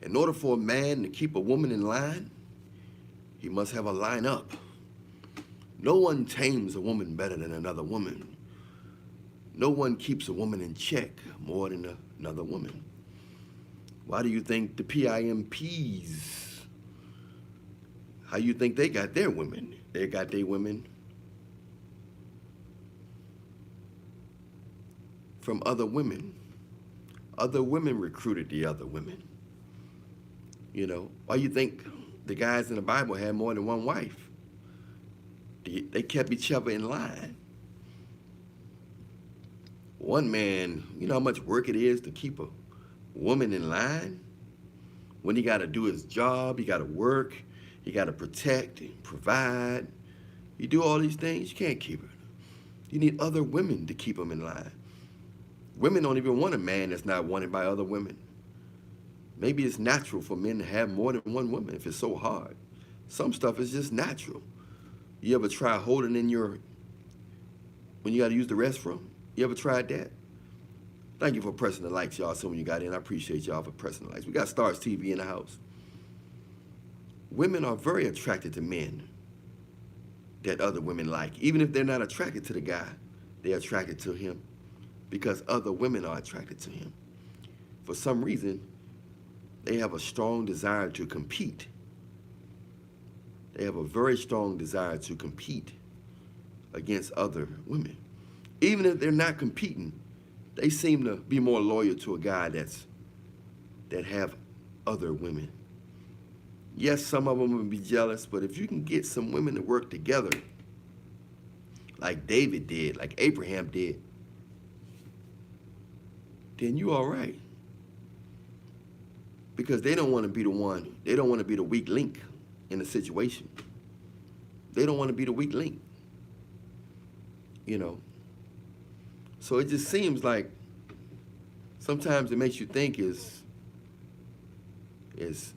In order for a man to keep a woman in line, he must have a line up. No one tames a woman better than another woman. No one keeps a woman in check more than another woman. Why do you think the PIMPs, how you think they got their women? They got their women from other women. Other women recruited the other women. You know, why you think the guys in the Bible had more than one wife? They kept each other in line. One man, you know how much work it is to keep a woman in line? When he got to do his job, he got to work, he got to protect and provide. You do all these things, you can't keep her. You need other women to keep them in line. Women don't even want a man that's not wanted by other women. Maybe it's natural for men to have more than one woman if it's so hard. Some stuff is just natural. You ever try holding in when you got to use the restroom? You ever tried that? Thank you for pressing the likes, y'all. Some of you got in. I appreciate y'all for pressing the likes. We got Stars TV in the house. Women are very attracted to men that other women like. Even if they're not attracted to the guy, they're attracted to him because other women are attracted to him. For some reason, they have a strong desire to compete. They have a very strong desire to compete against other women. Even if they're not competing, they seem to be more loyal to a guy that have other women. Yes, some of them will be jealous, but if you can get some women to work together, like David did, like Abraham did, then you all right. Because they don't want to be the one, they don't want to be the weak link in the situation. They don't want to be the weak link. You know. So it just seems like sometimes it makes you think is it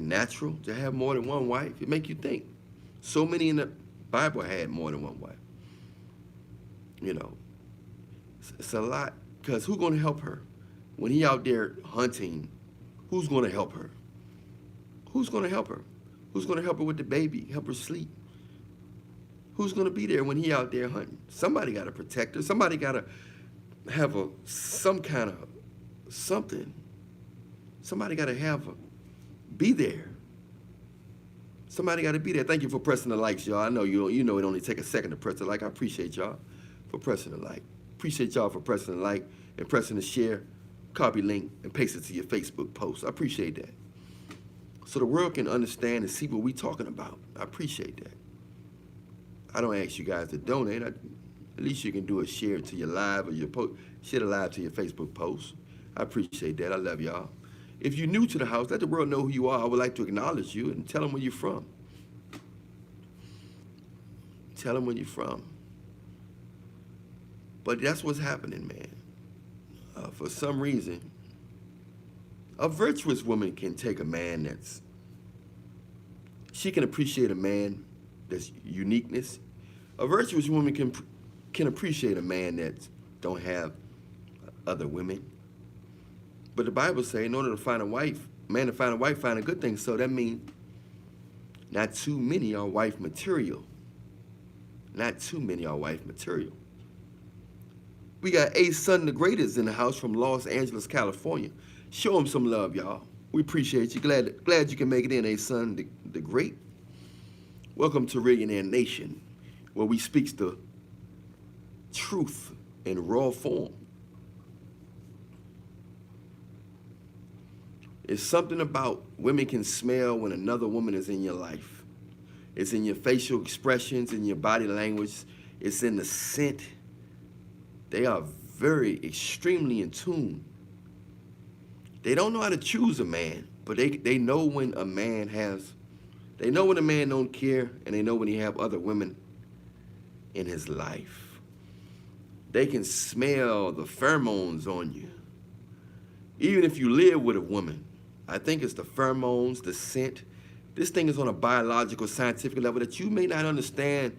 natural to have more than one wife? It makes you think. So many in the Bible had more than one wife. You know. It's a lot. Because who's going to help her? When he out there hunting, who's going to help her? Who's going to help her? Who's going to help her with the baby, help her sleep? Who's going to be there when he out there hunting? Somebody got to protect her. Somebody got to have some kind of something. Somebody got to be there. Somebody got to be there. Thank you for pressing the likes, y'all. I know you know it only take a second to press the like. I appreciate y'all for pressing the like. Appreciate y'all for pressing the like and pressing the share, copy link, and paste it to your Facebook post. I appreciate that. So the world can understand and see what we're talking about. I appreciate that. I don't ask you guys to donate. At least you can do a share to your live or your post, share the live to your Facebook post. I appreciate that. I love y'all. If you're new to the house, let the world know who you are. I would like to acknowledge you and tell them where you're from. Tell them where you're from. But that's what's happening, man. For some reason, a virtuous woman can take a man she can appreciate a man that's uniqueness. A virtuous woman can appreciate a man that don't have other women. But the Bible says in order to find a wife, man to find a wife, find a good thing. So that means not too many are wife material. Not too many are wife material. We got A Son the Greatest in the house from Los Angeles, California. Show him some love, y'all. We appreciate you. Glad you can make it in, A Son the Great. Welcome to Millionaire Nation, where we speaks the truth in raw form. It's something about women can smell when another woman is in your life. It's in your facial expressions, in your body language. It's in the scent. They are very extremely in tune. They don't know how to choose a man, but they know when a man they know when a man don't care, and they know when he have other women in his life. They can smell the pheromones on you. Even if you live with a woman, I think it's the pheromones, the scent. This thing is on a biological, scientific level that you may not understand,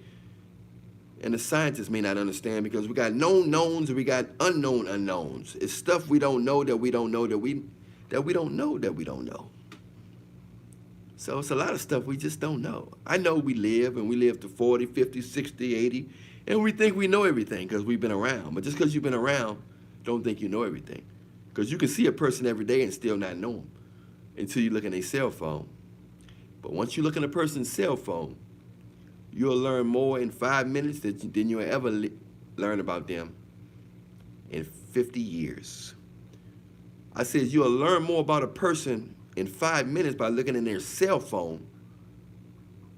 and the scientists may not understand, because we got known knowns and we got unknown unknowns. It's stuff we don't know that we don't know that that we don't know that we don't know. So it's a lot of stuff we just don't know. I know we live, and we live to 40, 50, 60, 80, and we think we know everything because we've been around. But just because you've been around, don't think you know everything. Because you can see a person every day and still not know them until you look at their cell phone. But once you look at a person's cell phone, you'll learn more in 5 minutes than you'll ever learn about them in 50 years. I said you'll learn more about a person in 5 minutes by looking in their cell phone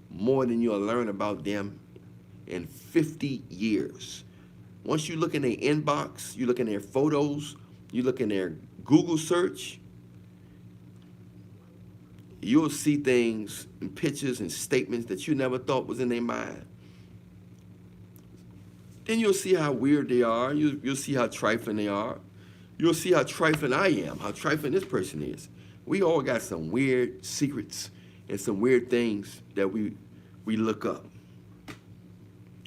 more than you'll learn about them in 50 years. Once you look in their inbox, you look in their photos, you look in their Google search, you'll see things and pictures and statements that you never thought was in their mind. Then you'll see how weird they are. You'll see how trifling they are. You'll see how trifling I am, how trifling this person is. We all got some weird secrets and some weird things that we look up.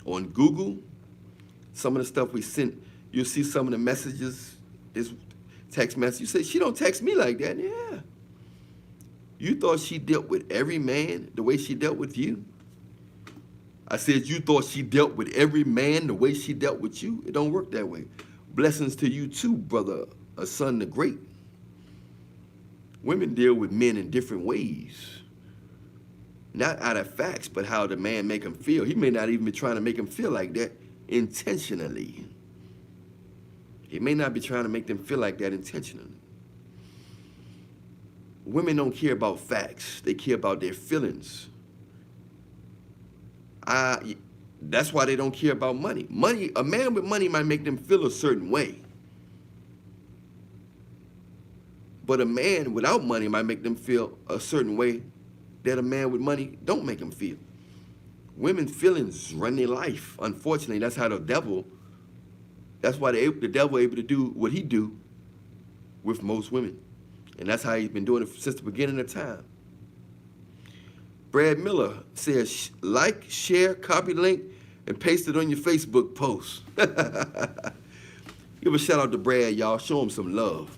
On Google, some of the stuff we sent, you'll see some of the messages, this text message. You say, she don't text me like that. Yeah. You thought she dealt with every man the way she dealt with you? I said you thought she dealt with every man the way she dealt with you? It don't work that way. Blessings to you too, brother, a son the great. Women deal with men in different ways. Not out of facts, but how the man make them feel. He may not even be trying to make them feel like that intentionally. He may not be trying to make them feel like that intentionally. Women don't care about facts. They care about their feelings. That's why they don't care about money. A man with money might make them feel a certain way. But a man without money might make them feel a certain way that a man with money don't make them feel. Women's feelings run their life. Unfortunately, that's how that's why the devil able to do what he do with most women. And that's how he's been doing it since the beginning of time. Brad Miller says, like, share, copy the link, and paste it on your Facebook post. Give a shout out to Brad, y'all. Show him some love.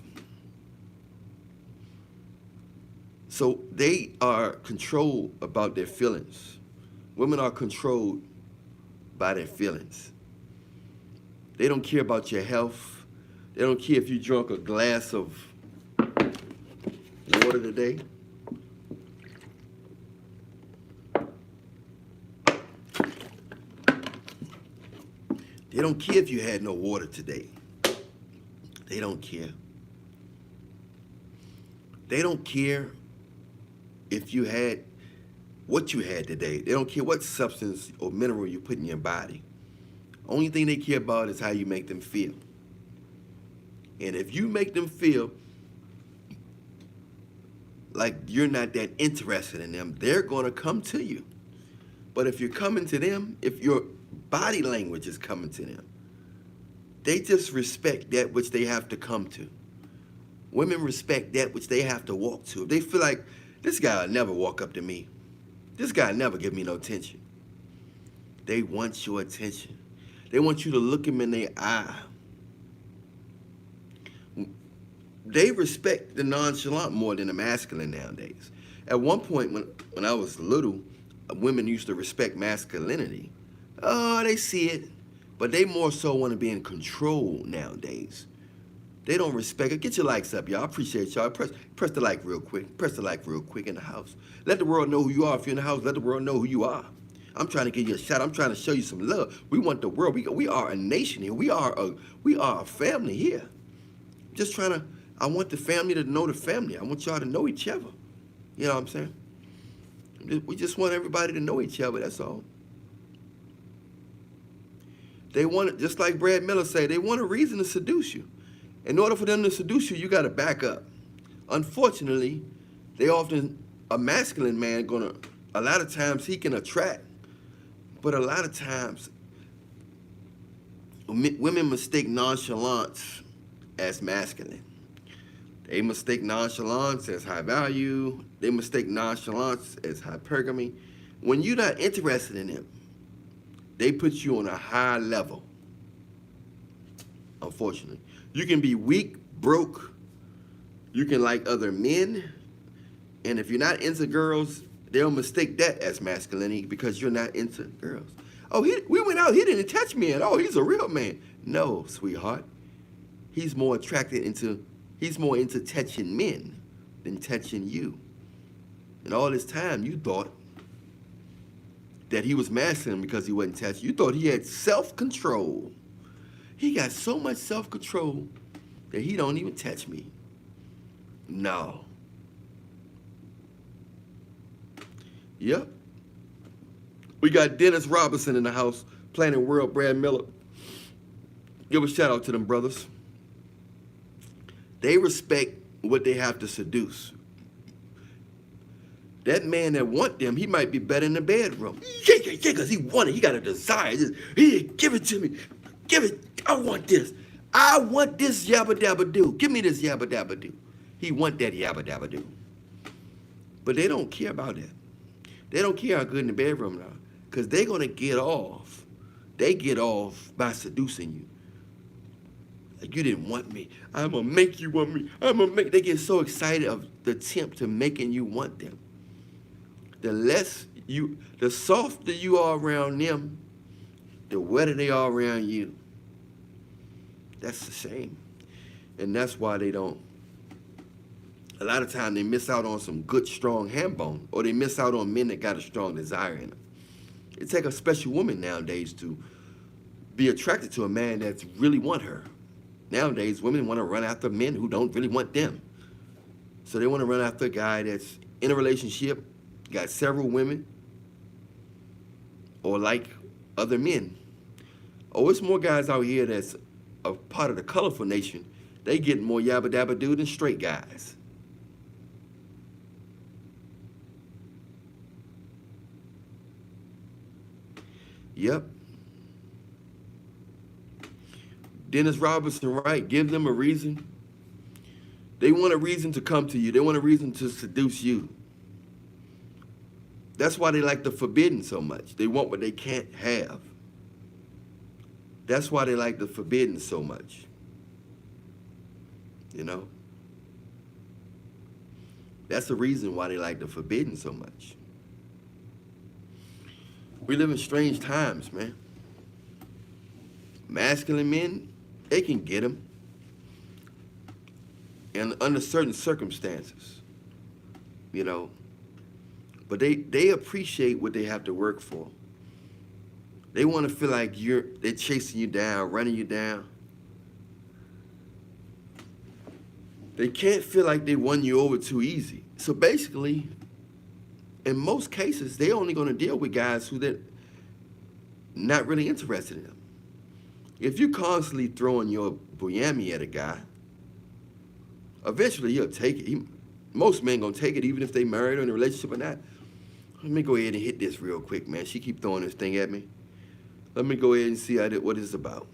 So they are controlled about their feelings. Women are controlled by their feelings. They don't care about your health. They don't care if you drunk a glass of water today. They don't care if you had no water today. They don't care. They don't care if you had what you had today. They don't care what substance or mineral you put in your body. Only thing they care about is how you make them feel. And if you make them feel like you're not that interested in them, they're going to come to you. But if you're coming to them, if your body language is coming to them, they just respect that which they have to come to. Women respect that which they have to walk to. If they feel like, this guy will never walk up to me. This guy will never give me no attention. They want your attention. They want you to look them in their eye. They respect the nonchalant more than the masculine nowadays. At one point when I was little, women used to respect masculinity. Oh, they see it, but they more so want to be in control nowadays. They don't respect it. Get your likes up, y'all. I appreciate y'all. Press the like real quick. Press the like real quick in the house. Let the world know who you are. If you're in the house, let the world know who you are. I'm trying to give you a shout. I'm trying to show you some love. We want the world. We are a nation here. We are a family here. Just trying to. I want the family to know the family. I want y'all to know each other. You know what I'm saying? We just want everybody to know each other. That's all. They want it, just like Brad Miller say, they want a reason to seduce you. In order for them to seduce you, you got to back up. Unfortunately, a masculine man a lot of times he can attract, but a lot of times women mistake nonchalance as masculine. They mistake nonchalance as high value. They mistake nonchalance as hypergamy. When you're not interested in them, they put you on a high level, unfortunately. You can be weak, broke, You can like other men, and if you're not into girls, they'll mistake that as masculinity because you're not into girls. Oh, we went out, he didn't touch me at all. He's a real man. No, sweetheart. He's more into touching men than touching you. And all this time, you thought that he was masculine because he wasn't touching you. You thought he had self-control. He got so much self-control that he don't even touch me. No. Yep. We got Dennis Robinson in the house, Planet World, Brad Miller. Give a shout out to them brothers. They respect what they have to seduce. That man that want them, he might be better in the bedroom. Yeah, because he want it. He got a desire. Give it to me. Give it. I want this. I want this yabba dabba do. Give me this yabba dabba do. He want that yabba dabba do. But they don't care about that. They don't care how good in the bedroom now. Because they're going to get off. They get off by seducing you. Like, you didn't want me. I'm going to make you want me. They get so excited of the attempt to making you want them. The softer you are around them, the wetter they are around you. That's the shame. And that's why they don't. A lot of times they miss out on some good, strong ham bone, or they miss out on men that got a strong desire in them. It takes a special woman nowadays to be attracted to a man that really want her. Nowadays, women want to run after men who don't really want them. So they want to run after a guy that's in a relationship, got several women, or like other men. Oh, it's more guys out here that's a part of the colorful nation. They get more yabba dabba do than straight guys. Yep. Dennis Robinson, right? Give them a reason. They want a reason to come to you. They want a reason to seduce you. That's why they like the forbidden so much. They want what they can't have. That's why they like the forbidden so much. You know? That's the reason why they like the forbidden so much. We live in strange times, man. Masculine men, they can get them. And under certain circumstances, you know. But they appreciate what they have to work for. They want to feel like they're chasing you down, running you down. They can't feel like they won you over too easy. So basically, in most cases, they're only going to deal with guys who they're not really interested in them. If you're constantly throwing your buyami at a guy, eventually he'll take it. Most men going to take it, even if they married or in a relationship or not. Let me go ahead and hit this real quick, man. She keep throwing this thing at me. Let me go ahead and see what it's about.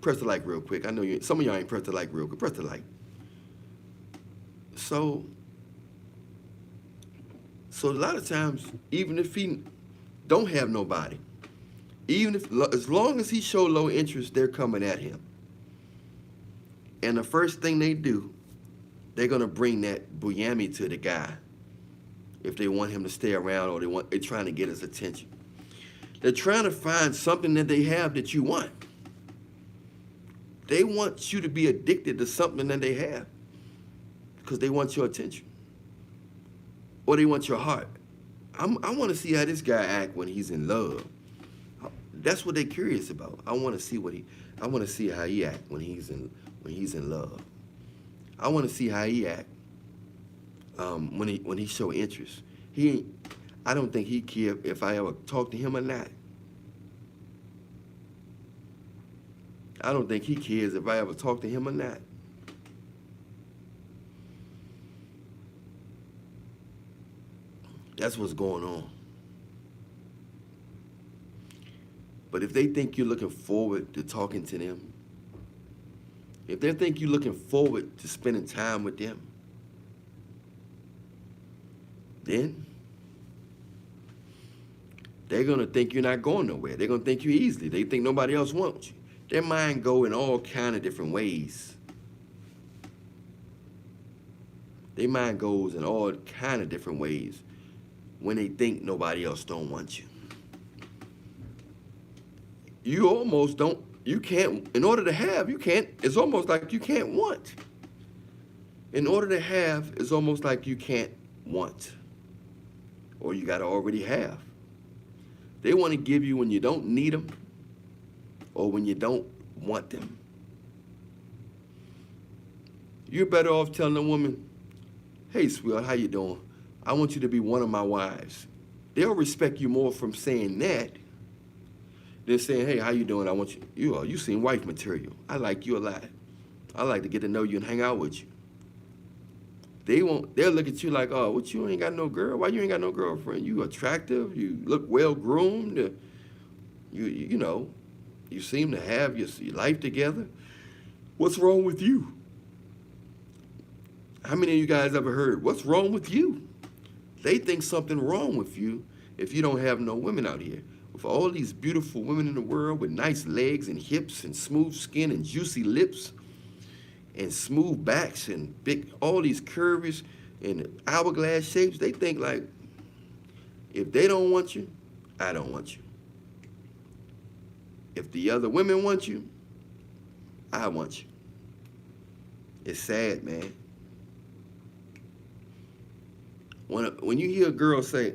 Press the like real quick. I know some of y'all ain't pressed the like real quick. Press the like. So a lot of times, even if he don't have nobody, as long as he show low interest, they're coming at him. And the first thing they do, they're gonna bring that buyami to the guy if they want him to stay around, or they're trying to get his attention. They're trying to find something that they have that you want. They want you to be addicted to something that they have because they want your attention, or they want your heart. I want to see how this guy act when he's in love. That's what they're curious about. I want to see how he act when he's in love. I want to see how he act when he show interest. I don't think he care if I ever talk to him or not. I don't think he cares if I ever talk to him or not. That's what's going on. But if they think you're looking forward to talking to them, if they think you're looking forward to spending time with them, then they're going to think you're not going nowhere. They're going to think you easily. They think nobody else wants you. Their mind go in all kind of different ways. Their mind goes in all kind of different ways when they think nobody else don't want you. You almost don't, you can't, in order to have, you can't, it's almost like you can't want. In order to have, it's almost like you can't want. Or you got to already have. They want to give you when you don't need them or when you don't want them. You're better off telling a woman, hey, sweetheart, how you doing? I want you to be one of my wives. They'll respect you more from saying that than saying, hey, how you doing? I want you, you seem wife material. I like you a lot. I like to get to know you and hang out with you. They'll look at you like, oh, what, you ain't got no girl? Why you ain't got no girlfriend? You attractive, you look well groomed, you know, you seem to have your life together. What's wrong with you? How many of you guys ever heard, what's wrong with you? They think something wrong with you if you don't have no women out here. With all these beautiful women in the world with nice legs and hips and smooth skin and juicy lips and smooth backs and big, all these curves and hourglass shapes, they think like, if they don't want you, I don't want you. If the other women want you, I want you. It's sad, man. When you hear a girl say,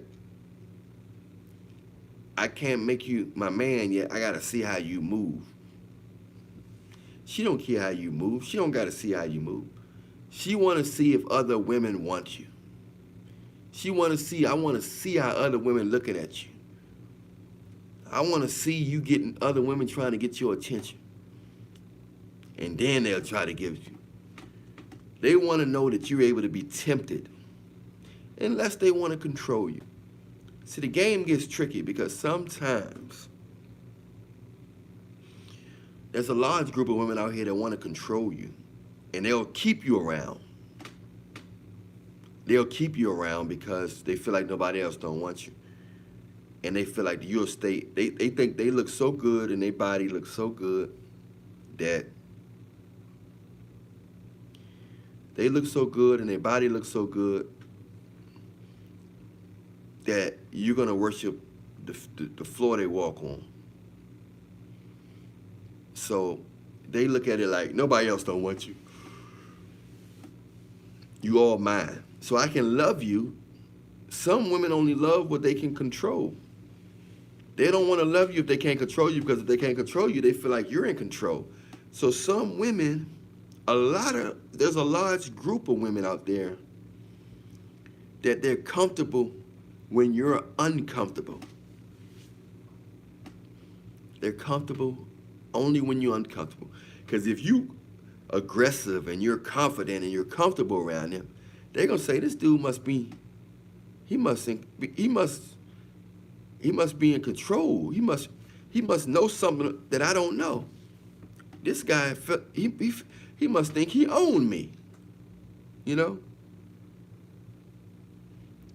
I can't make you my man yet, I gotta see how you move. She don't care how you move. She don't gotta see how you move. She wanna see if other women want you. I wanna see how other women looking at you. I wanna see you getting other women trying to get your attention. And then they'll try to give you. They wanna know that you're able to be tempted. Unless they want to control you. See, the game gets tricky because sometimes there's a large group of women out here that want to control you, and they'll keep you around. They'll keep you around because they feel like nobody else don't want you. And they feel like you'll stay, they think they look so good and their body looks so good that they look so good and their body looks so good that you're going to worship the floor they walk on. So they look at it like, nobody else don't want you. You all mine. So I can love you. Some women only love what they can control. They don't want to love you if they can't control you, because if they can't control you, they feel like you're in control. So some women, there's a large group of women out there that they're comfortable when you're uncomfortable. They're comfortable only when you're uncomfortable. Because if you aggressive and you're confident and you're comfortable around them, they're gonna say, this dude must be, he must be in control. He must know something that I don't know. This guy, he must think he owned me, you know?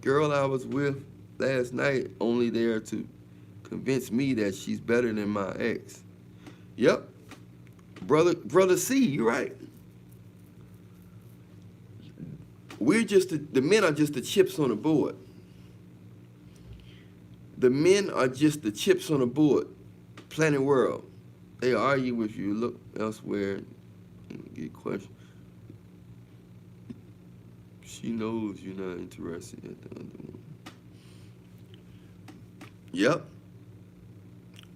Girl I was with last night only there to convince me that she's better than my ex. Yep, brother C, you're right. We're just the men are just the chips on the board. The men are just the chips on the board. Planet World. They argue with you. Look elsewhere and get questioned. She knows you're not interested in the other one. Yep.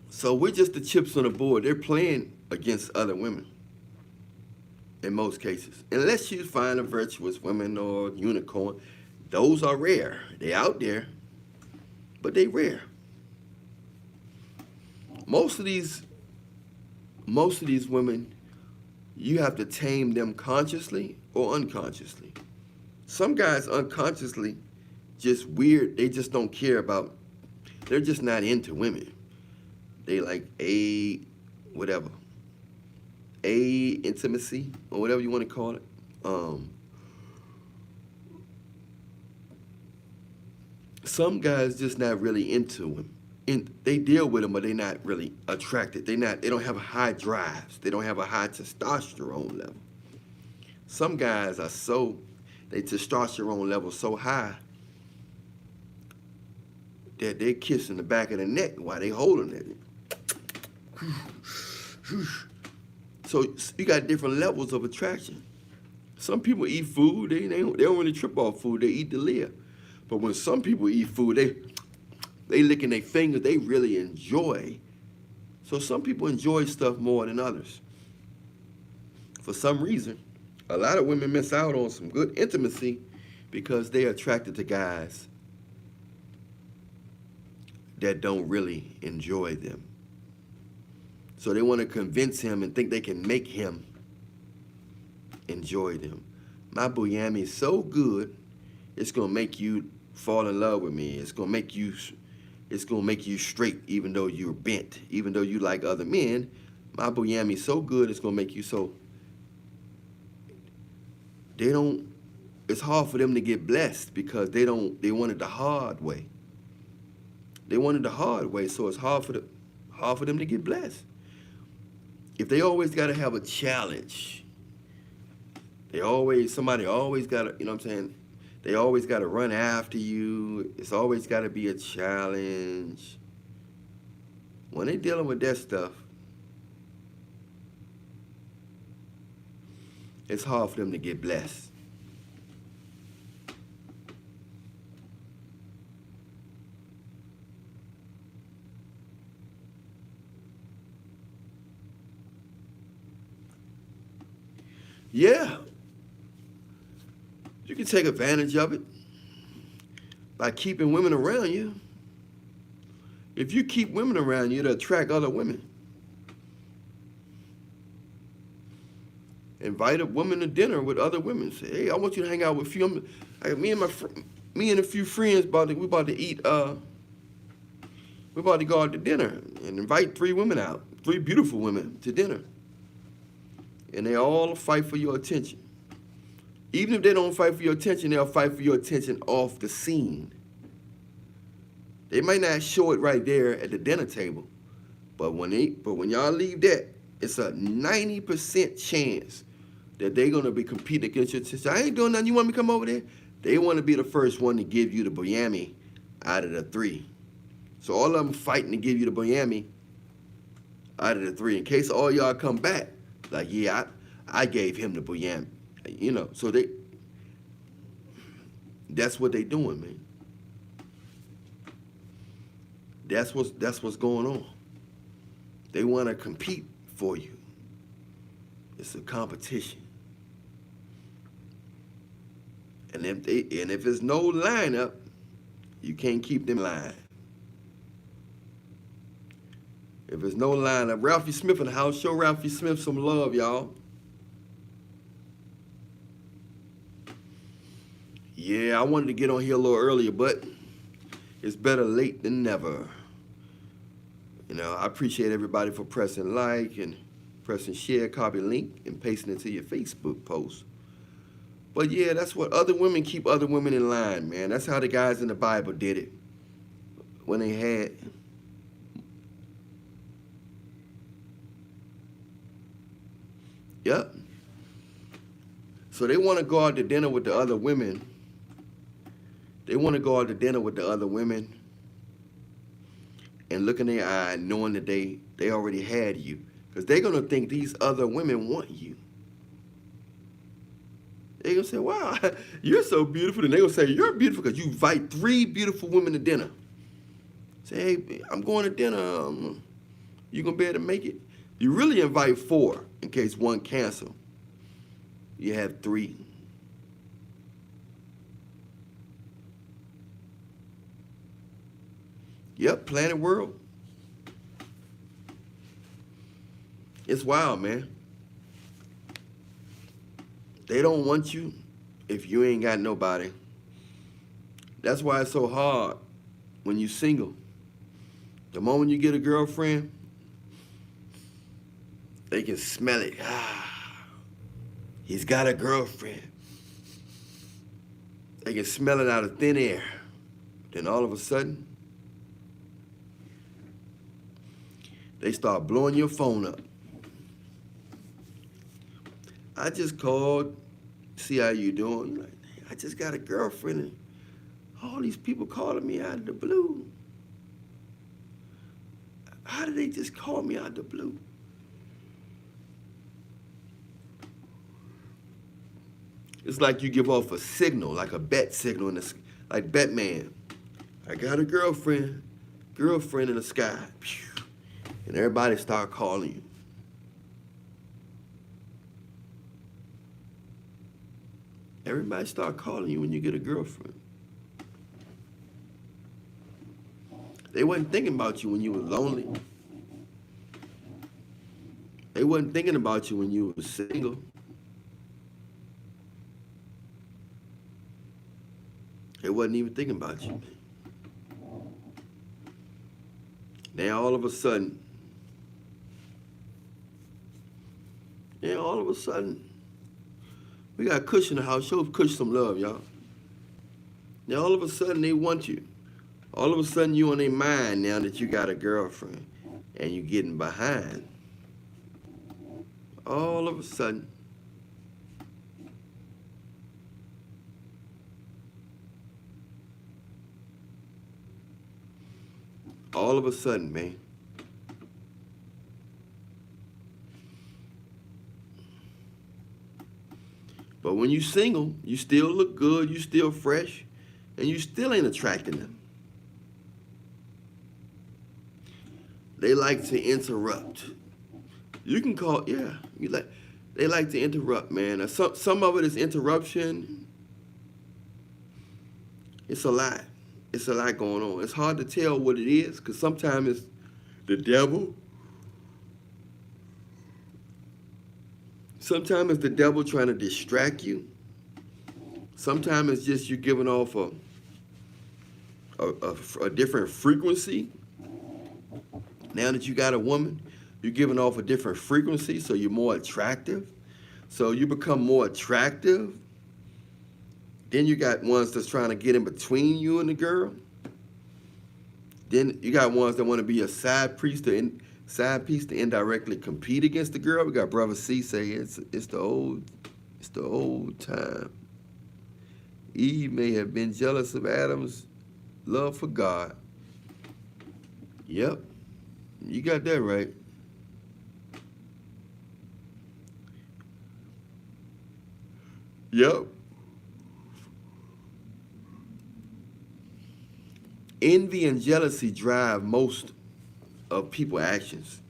So we're just the chips on the board. They're playing against other women in most cases. Unless you find a virtuous woman or unicorn. Those are rare. They're out there, but they're rare. Most of these women, you have to tame them consciously or unconsciously. Some guys unconsciously just weird, they just don't care about, they're just not into women. They like intimacy or whatever you want to call it. Some guys just not really into women. They deal with them, but they're not really attracted. They don't have high drives. They don't have a high testosterone level. Some guys are so They testosterone level so high that they kissing the back of the neck while they holding it. So you got different levels of attraction. Some people eat food, they don't really trip off food, they eat the lid. But when some people eat food, they licking their fingers, they really enjoy. So some people enjoy stuff more than others. For some reason, a lot of women miss out on some good intimacy because they're attracted to guys that don't really enjoy them. So they want to convince him and think they can make him enjoy them. My buyami is so good, it's gonna make you fall in love with me. It's gonna make you straight, even though you're bent, even though you like other men. My buyami is so good, it's gonna make you so. It's hard for them to get blessed because they want it the hard way. They want it the hard way, so it's hard for them to get blessed. If they always gotta have a challenge, somebody always gotta, you know what I'm saying? They always gotta run after you. It's always gotta be a challenge. When they're dealing with that stuff, it's hard for them to get blessed. Yeah, you can take advantage of it by keeping women around you. If you keep women around you, it'll attract other women. Invite a woman to dinner with other women. Say, hey, I want you to hang out with a few. Me and a few friends we about to eat. We about to go out to dinner and invite 3 women out, 3 beautiful women to dinner, and they all fight for your attention. Even if they don't fight for your attention, they'll fight for your attention off the scene. They might not show it right there at the dinner table, but when y'all leave that, it's a 90% chance that they're gonna be competing against your attention. I ain't doing nothing. You want me to come over there? They want to be the first one to give you the buyami out of the 3. So all of them fighting to give you the buyami out of the 3. In case all y'all come back, like, yeah, I gave him the buyami. You know, so that's what they doing, man. That's what's going on. They want to compete for you. It's a competition. And if there's no lineup, you can't keep them line. If there's no lineup, Ralphie Smith in the house. Show Ralphie Smith some love, y'all. Yeah, I wanted to get on here a little earlier, but it's better late than never. You know, I appreciate everybody for pressing like and pressing share, copy link, and pasting it to your Facebook post. But yeah, that's what other women keep other women in line, man. That's how the guys in the Bible did it. When they had Yep. So they want to go out to dinner with the other women. They want to go out to dinner with the other women and look in their eye knowing that they already had you. Because they're going to think these other women want you. They're going to say, wow, you're so beautiful. And they're going to say, you're beautiful because you invite 3 beautiful women to dinner. Say, hey, I'm going to dinner. You going to be able to make it? You really invite 4 in case one cancel. You have 3. Yep, Planet World. It's wild, man. They don't want you if you ain't got nobody. That's why it's so hard when you're single. The moment you get a girlfriend, they can smell it. He's got a girlfriend. They can smell it out of thin air. Then all of a sudden, they start blowing your phone up. I just called, see how you doing. You're like, I just got a girlfriend and all these people calling me out of the blue. How did they just call me out of the blue? It's like you give off a signal, like a bat signal, like Batman. I got a girlfriend in the sky. And everybody start calling you. Everybody start calling you when you get a girlfriend. They wasn't thinking about you when you were lonely. They wasn't thinking about you when you were single. They wasn't even thinking about you. Now all of a sudden, we got Kush in the house. Show Kush some love, y'all. Now all of a sudden they want you. All of a sudden you on their mind now that you got a girlfriend and you getting behind. All of a sudden. All of a sudden, man. But when you single, you still look good, you still fresh, and you still ain't attracting them. They like to interrupt. You can call, yeah. They like to interrupt, man. Some of it is interruption. It's a lot. It's a lot going on. It's hard to tell what it is because sometimes it's the devil. Sometimes it's the devil trying to distract you. Sometimes it's just you giving off a different frequency. Now that you got a woman, you're giving off a different frequency, so you're more attractive. So you become more attractive. Then you got ones that's trying to get in between you and the girl. Then you got ones that want to be a side piece to indirectly compete against the girl. We got Brother C say it's the old time. Eve may have been jealous of Adam's love for God. Yep, you got that right. Yep. Envy and jealousy drive most of people's actions.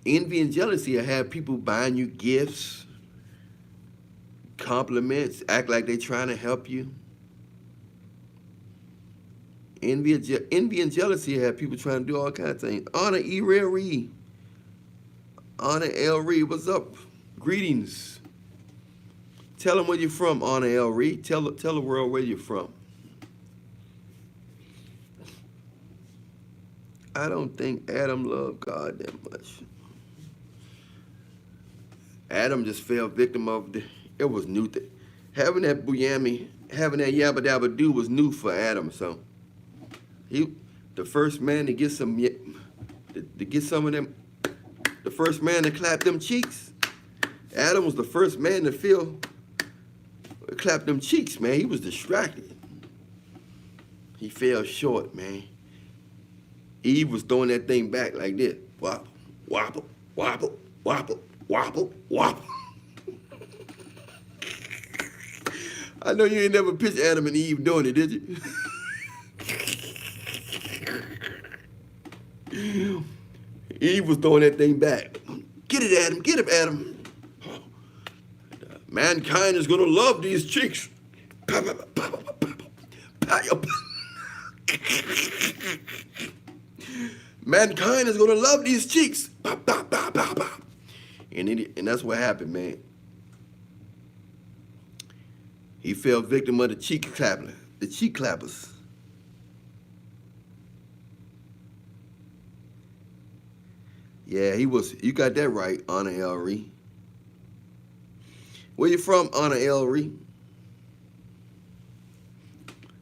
Envy and jealousy will have people buying you gifts, compliments, act like they're trying to help you. Envy and jealousy have people trying to do all kinds of things. Honor E. Reed. Honor L. Reed, what's up? Greetings. Tell them where you're from, Honor L. Reed. Tell the world where you're from. I don't think Adam loved God that much. Adam just fell victim of it was new. Having that buyami, having that yabba dabba do was new for Adam. So the first man to get some of them, the first man to clap them cheeks. Adam was the first man to clap them cheeks, man. He was distracted. He fell short, man. Eve was throwing that thing back like this. Wobble, wobble, wobble, wobble, wobble, wobble. I know you ain't never pictured Adam and Eve doing it, did you? Eve was throwing that thing back. Get it, Adam. Get it, Adam. Mankind is going to love these cheeks. Mankind is going to love these cheeks. And that's what happened, man. He fell victim of the cheek clappers. Yeah, he was. You got that right, Honor L. Reed. Where you from, Honor L. Reed?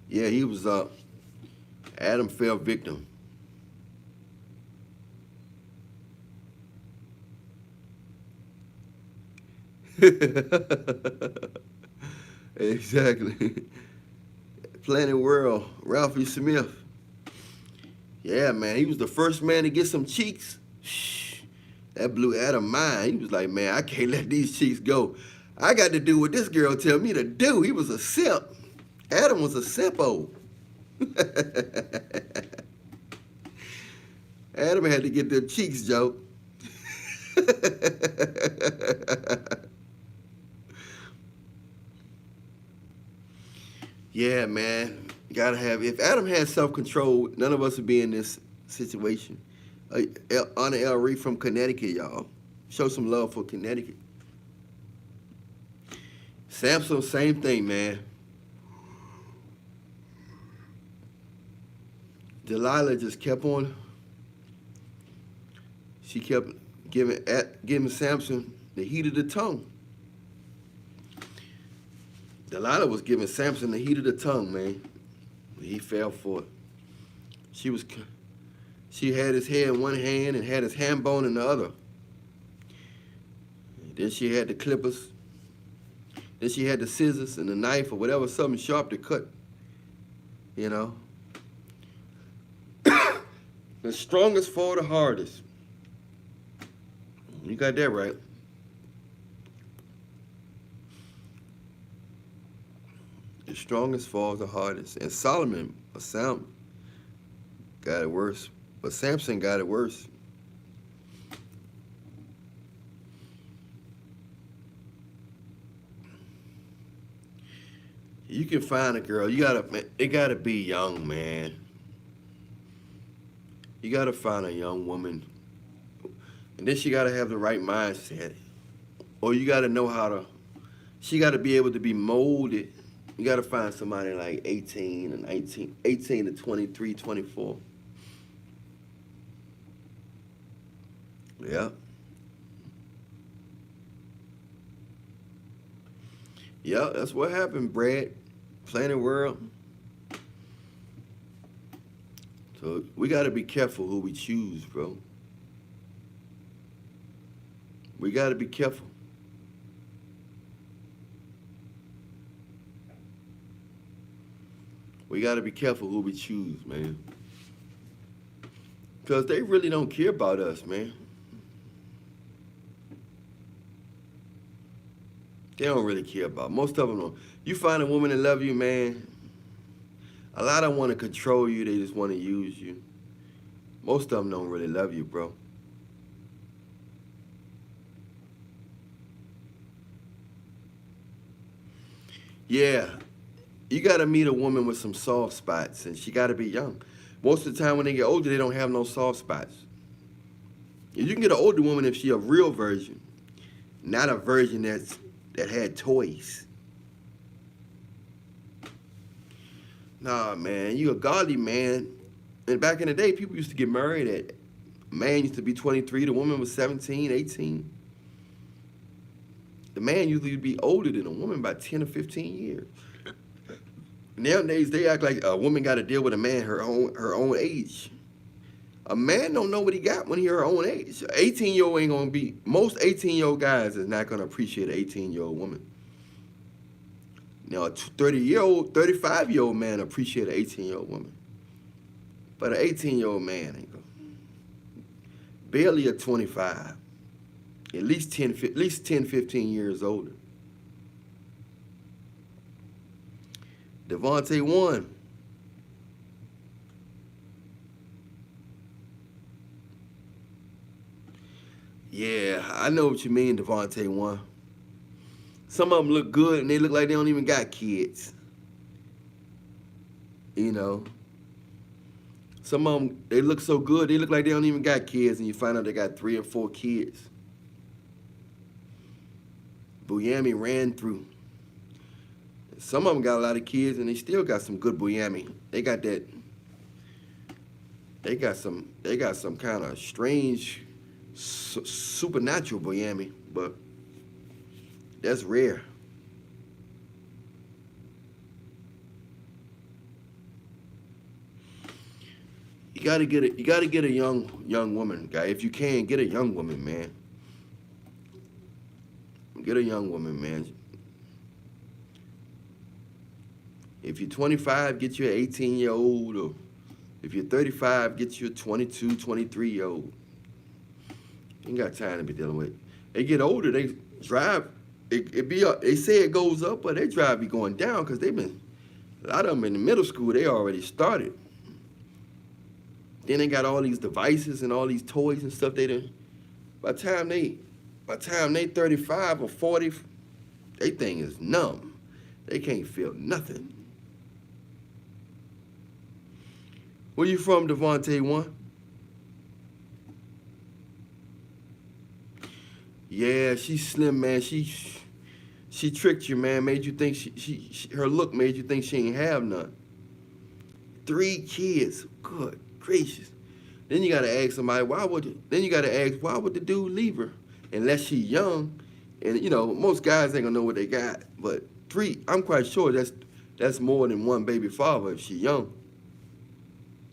Yeah, he was Adam fell victim. Exactly. Planet World, Ralphie Smith. Yeah, man, he was the first man to get some cheeks. Shh, that blew Adam mind. He was like, man, I can't let these cheeks go. I got to do what this girl tell me to do. He was a simp. Adam was a simpo. Adam had to get them cheeks, Joe. Yeah, man. You gotta have. If Adam had self-control, none of us would be in this situation. Anna L. Reed from Connecticut, y'all. Show some love for Connecticut. Samson, same thing, man. Delilah just kept on. She kept giving Samson the heat of the tongue. Delilah was giving Samson the heat of the tongue, man. He fell for it. She had his hair in one hand and had his ham bone in the other. And then she had the clippers. Then she had the scissors and the knife or whatever, something sharp to cut. You know? The strongest fall the hardest. You got that right. The strongest falls the hardest. And Solomon, got it worse. But Samson got it worse. You can find a girl. They gotta be young, man. You gotta find a young woman. And then she gotta have the right mindset. Or you gotta know she gotta be able to be molded. You gotta find somebody like 18 and 19, 18 to 23, 24. Yeah. Yeah, that's what happened, Brad. Planet World. So we gotta be careful who we choose, bro. We gotta be careful. We gotta be careful who we choose, man. Because they really don't care about us, man. They don't really care about. Most of them don't. You find a woman that love you, man. A lot of them want to control you. They just want to use you. Most of them don't really love you, bro. Yeah. You got to meet a woman with some soft spots, and she got to be young. Most of the time when they get older, they don't have no soft spots. You can get an older woman if she a real virgin, not a virgin that had toys. Nah, man, you a godly man. And back in the day, people used to get married at, a man used to be 23, the woman was 17, 18. The man usually would be older than a woman by 10 or 15 years. Nowadays, they act like a woman got to deal with a man her own age. A man don't know what he got when he her own age. 18-year-old ain't gonna be. Most 18-year-old guys is not gonna appreciate an 18-year-old woman. Now, a 30-year-old, 35-year-old man appreciate an 18-year-old woman, but an 18-year-old man ain't gonna. Barely a 25. At least 10, 15 years older. Devontae won. Yeah, I know what you mean, Devontae won. Some of them look good and they look like they don't even got kids. You know. Some of them, they look so good, they look like they don't even got kids, and you find out they got 3 or 4 kids. Buyami ran through. Some of them got a lot of kids, and they still got some good Buyami. They got that. They got some kind of strange, supernatural Buyami, but that's rare. You gotta get a young woman, guy. If you can, get a young woman, man. Get a young woman, man. If you're 25, get you an 18-year-old, or if you're 35, get you a 22, 23-year-old. You ain't got time to be dealing with. They get older, they drive. They say it goes up, but they drive be going down because a lot of them in the middle school, they already started. Then they got all these devices and all these toys and stuff. By the time they 35 or 40, they thing is numb. They can't feel nothing. Where you from, Devontae One? Yeah, she's slim, man. She tricked you, man. Made you think her look made you think she ain't have none. 3 kids. Good gracious. Then you gotta ask somebody, why would the dude leave her? Unless she young. And most guys ain't gonna know what they got. But 3, I'm quite sure that's more than one baby father if she young.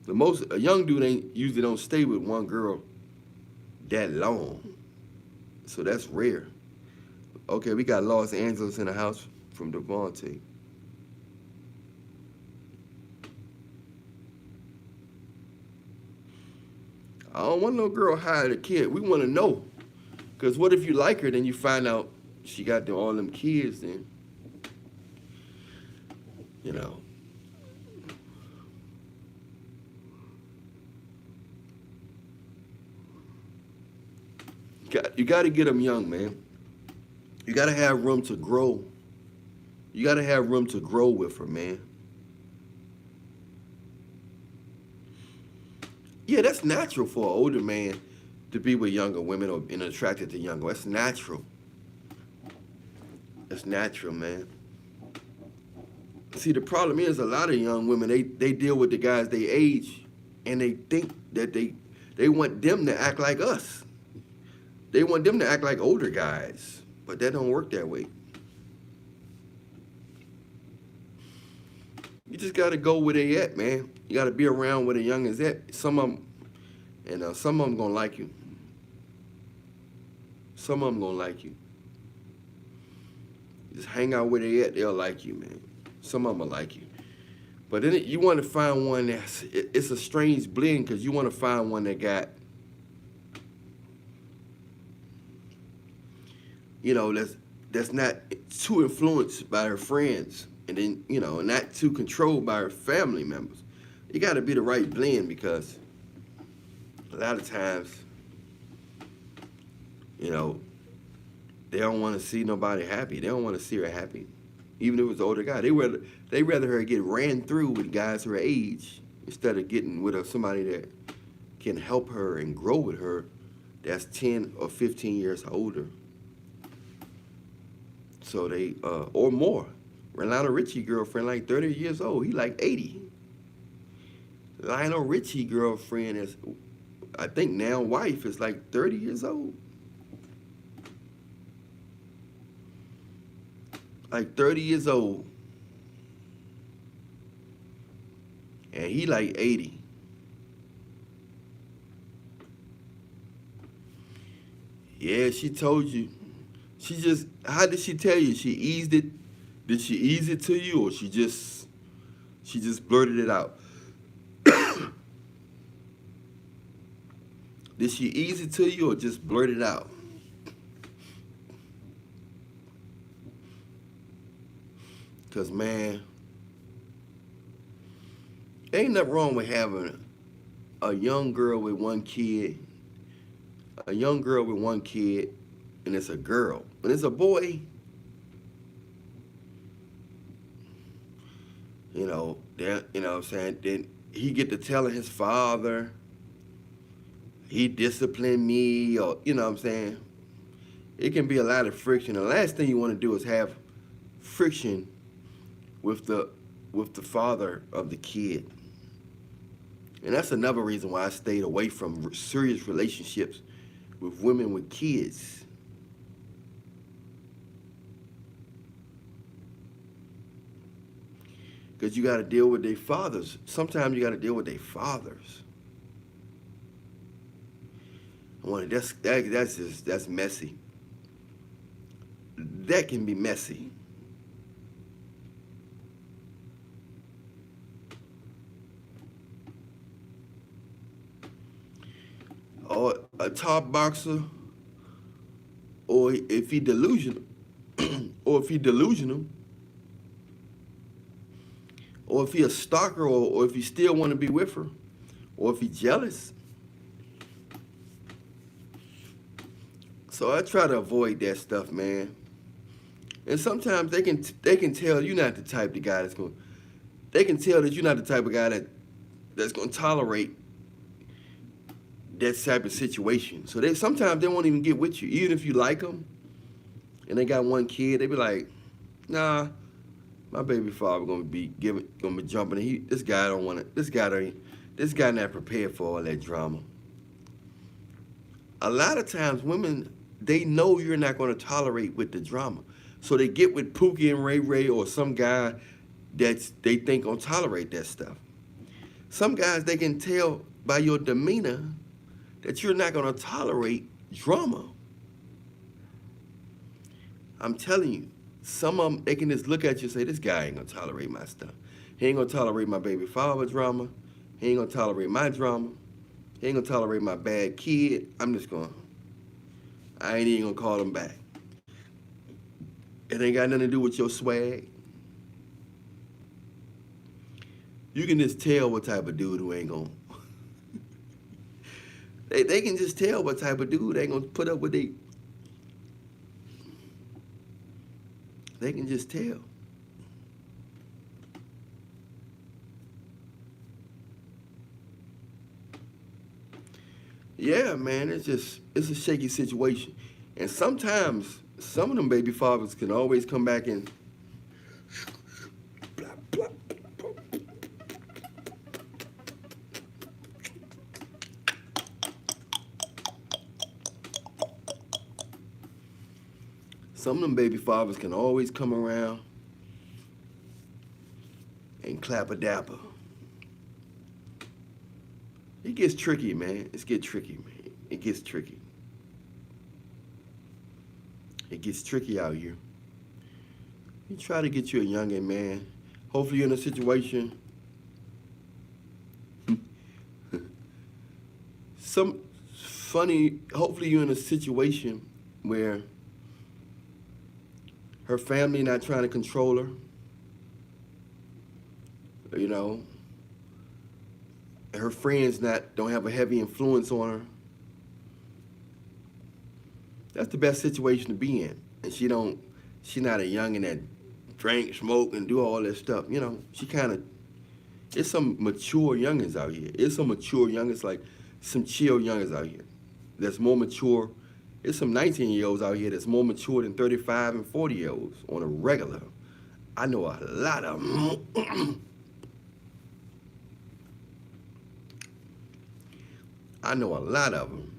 A young dude usually don't stay with one girl that long. So that's rare. Okay, we got Los Angeles in the house from Devontae. I don't want no girl hide a kid. We want to know. Because what if you like her, then you find out she got all them kids, then, You got to get them young, man. You got to have room to grow. You got to have room to grow with her, man. Yeah, that's natural for an older man to be with younger women or being attracted to younger. That's natural. That's natural, man. See, the problem is a lot of young women, they deal with the guys they age, and they think that they want them to act like us. They want them to act like older guys, but that don't work that way. You just got to go where they at, man. You got to be around where the young is at. Some of them going to like you. Some of them going to like you. Just hang out where they at, they'll like you, man. Some of them will like you. But then you want to find one it's a strange blend, because you want to find one that got, that's not too influenced by her friends, and then, not too controlled by her family members. You got to be the right blend, because a lot of times, they don't want to see nobody happy. They don't want to see her happy. Even if it was an older guy. They rather her get ran through with guys her age instead of getting with somebody that can help her and grow with her that's 10 or 15 years older. So they, or more. Lionel Richie girlfriend like 30 years old. He like 80. Lionel Richie girlfriend is, I think now wife is like 30 years old. Like 30 years old. And he like 80. Yeah, she told you. How did she tell you? She eased it? Did she ease it to you, or she just blurted it out? Did she ease it to you or just blurt it out? Because, man, ain't nothing wrong with having a young girl with one kid, and it's a girl. When it's a boy, what I'm saying, then he get to telling his father, he disciplined me, or, what I'm saying. It can be a lot of friction. The last thing you want to do is have friction with the father of the kid. And that's another reason why I stayed away from serious relationships with women with kids. Because you got to deal with their fathers. Sometimes you got to deal with their fathers. That's messy. that can be messy. Or a top boxer, or if he delusional, or if he delusional, or if he a stalker, or if he still want to be with her, or if he jealous. So I try to avoid that stuff, man. And sometimes they can tell you're not the type of guy that's going. They can tell that you're not the type of guy that's going to tolerate that type of situation. So they sometimes they won't even get with you, even if you like them. And they got one kid, they be like, "Nah, my baby father gonna be jumping. This guy don't want to. This guy not prepared for all that drama." A lot of times, women they know you're not going to tolerate with the drama, so they get with Pookie and Ray Ray or some guy that they think gonna tolerate that stuff. Some guys they can tell by your demeanor that you're not going to tolerate drama. I'm telling you, some of them, they can just look at you and say, this guy ain't going to tolerate my stuff. He ain't going to tolerate my baby father drama. He ain't going to tolerate my drama. He ain't going to tolerate my bad kid. I ain't even going to call him back. It ain't got nothing to do with your swag. You can just tell what type of dude who ain't going to. They can just tell what type of dude ain't going to put up with they. They can just tell. Yeah, man, it's a shaky situation. And sometimes some of them baby fathers can always come back and some of them baby fathers can always come around and clap a dapper. It gets tricky, man. It gets tricky, man. It gets tricky. It gets tricky out here. You try to get you a youngin' man. Hopefully you're in a situation. Hopefully you're in a situation where her family not trying to control her. You know, her friends don't have a heavy influence on her. That's the best situation to be in. And she not a youngin' that drink, smoke, and do all that stuff. You know, it's some mature youngins out here. It's some mature youngins, like some chill youngins out here that's more mature. There's some 19-year-olds out here that's more mature than 35 and 40-year-olds on a regular. I know a lot of them. I know a lot of them.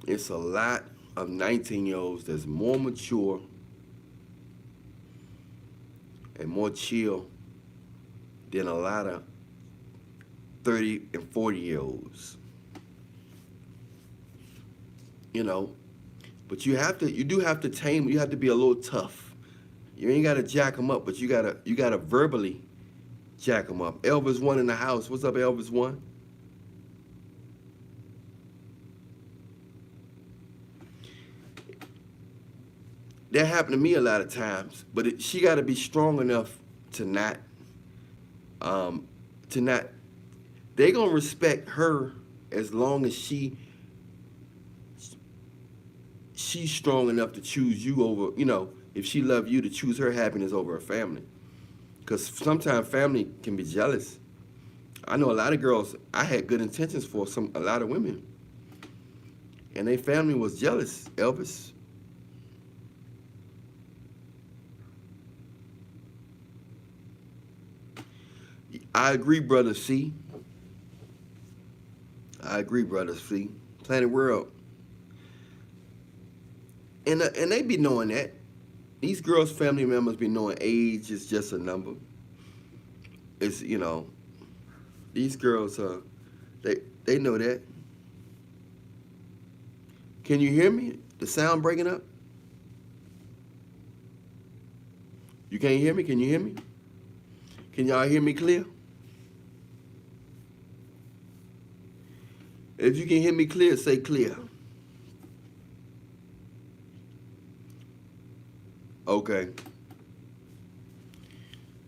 It's a lot of 19-year-olds that's more mature and more chill than a lot of 30 and 40-year-olds. You know, but you do have to tame, you have to be a little tough. You ain't got to jack them up, but you got to verbally jack them up. Elvis One in the house. What's up, Elvis One? That happened to me a lot of times, but she got to be strong enough to not. They gonna respect her as long as she's strong enough to choose you over. You know, if she love you, to choose her happiness over her family. Because sometimes family can be jealous. I know a lot of girls I had good intentions for, a lot of women, and their family was jealous, Elvis. I agree, brother C. I agree, brother C. Planet World. And they be knowing that. These girls' family members be knowing age is just a number. It's, you know, these girls, they know that. Can you hear me? The sound breaking up? You can't hear me? Can you hear me? Can y'all hear me clear? If you can hear me clear, say clear. Okay.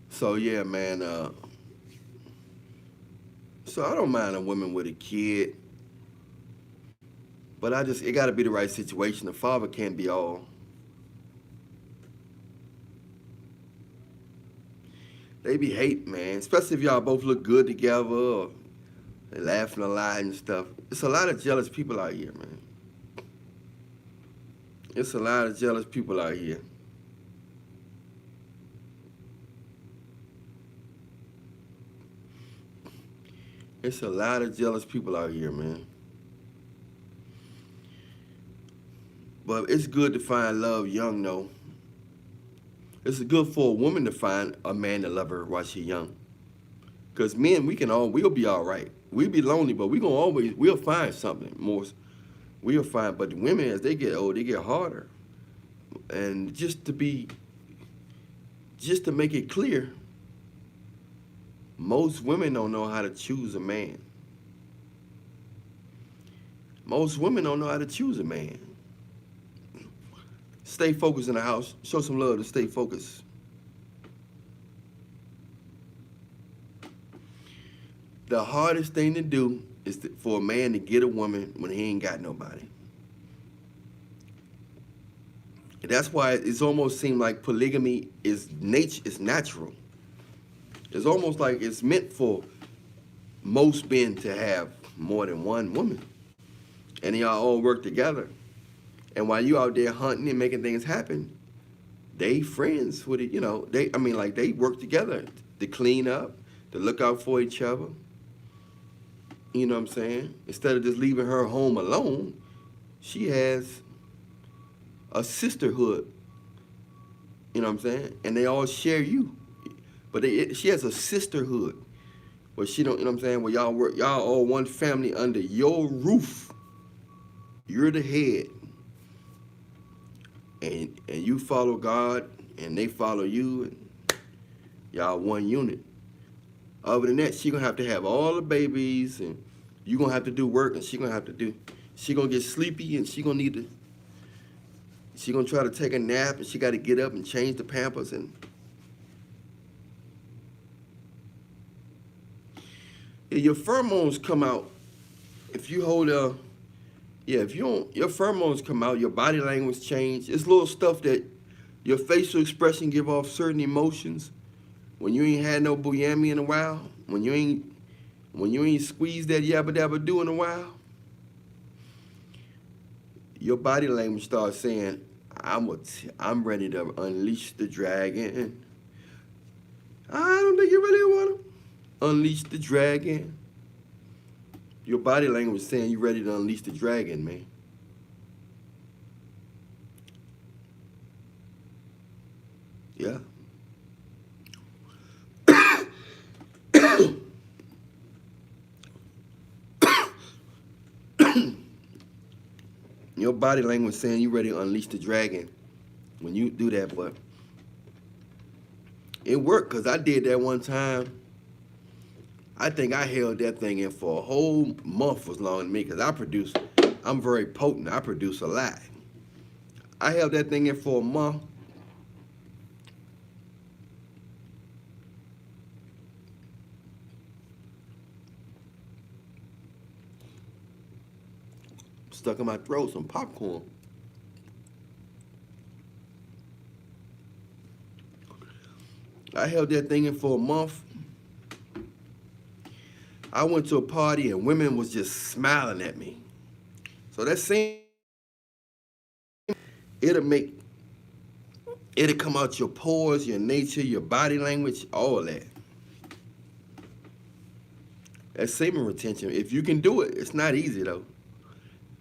So yeah, man. So I don't mind a woman with a kid, but it got to be the right situation. The father can't be all. They be hate, man. Especially if y'all both look good together, or they laughing a lot and stuff. It's a lot of jealous people out here, man. It's a lot of jealous people out here. It's a lot of jealous people out here, man. But it's good to find love young, though. It's good for a woman to find a man to love her while she's young. Because men, we'll be all right. We'll be lonely, but we'll find something more. We'll find, but the women, as they get old, they get harder. And just to make it clear, most women don't know how to choose a man. Most women don't know how to choose a man. Stay focused in the house. Show some love to stay focused. The hardest thing to do is for a man to get a woman when he ain't got nobody. That's why it's almost seemed like polygamy is natural. It's almost like it's meant for most men to have more than one woman. And y'all all work together. And while you out there hunting and making things happen, they friends with it, they work together to clean up, to look out for each other. You know what I'm saying? Instead of just leaving her home alone, she has a sisterhood. You know what I'm saying? And they all share you. But she has a sisterhood where she don't, you know what I'm saying? Where y'all all one family under your roof. You're the head. And you follow God and they follow you, and y'all one unit. Other than that, she gonna have to have all the babies, and you gonna have to do work, and she gonna get sleepy, and she gonna try to take a nap, and she gotta get up and change the Pampers, and your pheromones come out if you hold if you don't, your pheromones come out, your body language change. It's little stuff that your facial expression give off certain emotions. When you ain't had no booyammy in a while, when you ain't squeezed that yabba dabba do in a while, your body language starts saying, I'm ready to unleash the dragon. I don't think you really want to unleash the dragon. Your body language saying you ready to unleash the dragon, man. Yeah. Your body language saying you ready to unleash the dragon when you do that, but it worked because I did that one time. I think I held that thing in for a whole month was long to me because I'm very potent. I produce a lot. I held that thing in for a month. Stuck in my throat, some popcorn. I held that thing in for a month. I went to a party and women was just smiling at me. So that same, it'll come out your pores, your nature, your body language, all of that. That's semen retention. If you can do it, it's not easy though.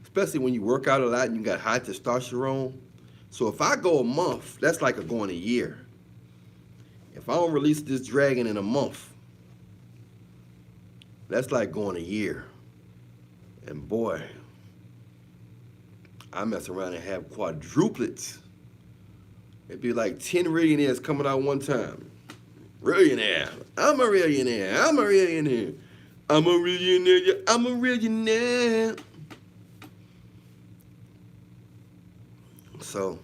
Especially when you work out a lot and you got high testosterone. So if I go a month, that's like going a year. If I don't release this dragon in a month, that's like going a year. And boy, I mess around and have quadruplets. It'd be like 10 millionaires coming out one time. Millionaire. I'm a millionaire. I'm a millionaire. I'm a millionaire. I'm a millionaire. So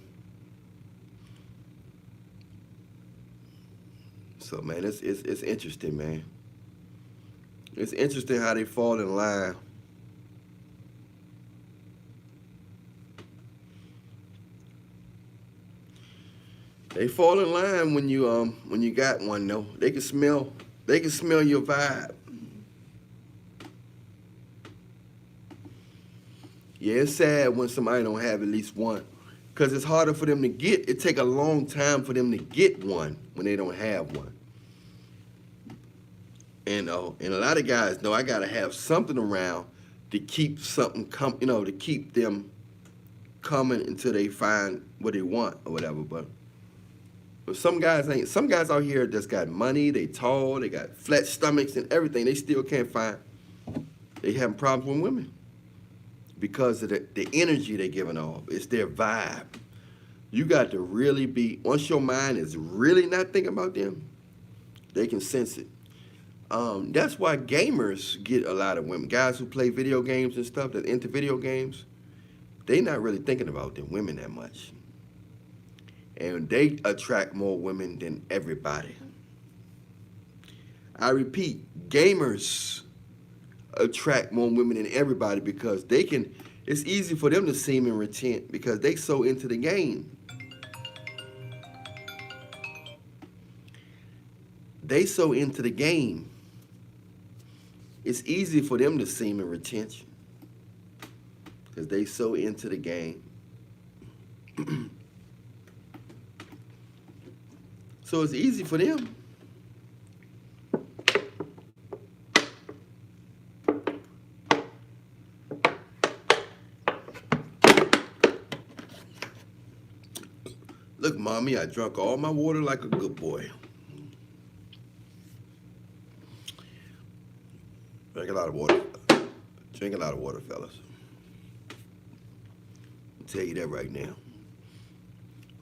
man, it's interesting, man. It's interesting how they fall in line. They fall in line when you got one though. They can smell your vibe. Yeah, it's sad when somebody don't have at least one. Because it's harder for them to get. It take a long time for them to get one when they don't have one. And a lot of guys know I gotta have something around to keep something to keep them coming until they find what they want or whatever. But some guys ain't. Some guys out here that's got money, they tall, they got flat stomachs and everything. They still can't find. They having problems with women because of the energy they're giving off. It's their vibe. You got to really be, once your mind is really not thinking about them, they can sense it. That's why gamers get a lot of women. Guys who play video games and stuff, that into video games, they not really thinking about them women that much. And they attract more women than everybody. I repeat, gamers attract more women than everybody because it's easy for them to seem and retent because they so into the game. They so into the game. It's easy for them to seem in retention because they so into the game. So it's easy for them. Look, mommy, I drank all my water like a good boy. Drink a lot of water. Drink a lot of water, fellas. I'll tell you that right now.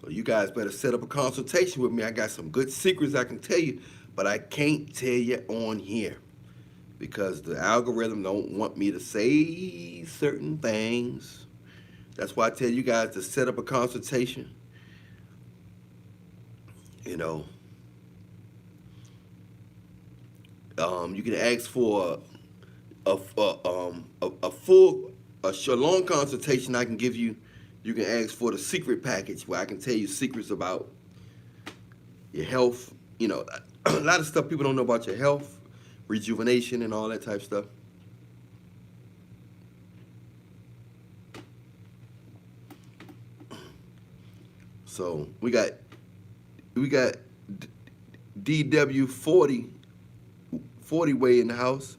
So you guys better set up a consultation with me. I got some good secrets I can tell you, but I can't tell you on here because the algorithm don't want me to say certain things. That's why I tell you guys to set up a consultation. You know, you can ask for a long consultation. I can give you. You can ask for the secret package where I can tell you secrets about your health. You know, a lot of stuff people don't know about your health, rejuvenation, and all that type of stuff. So we got DW 40 way in the house.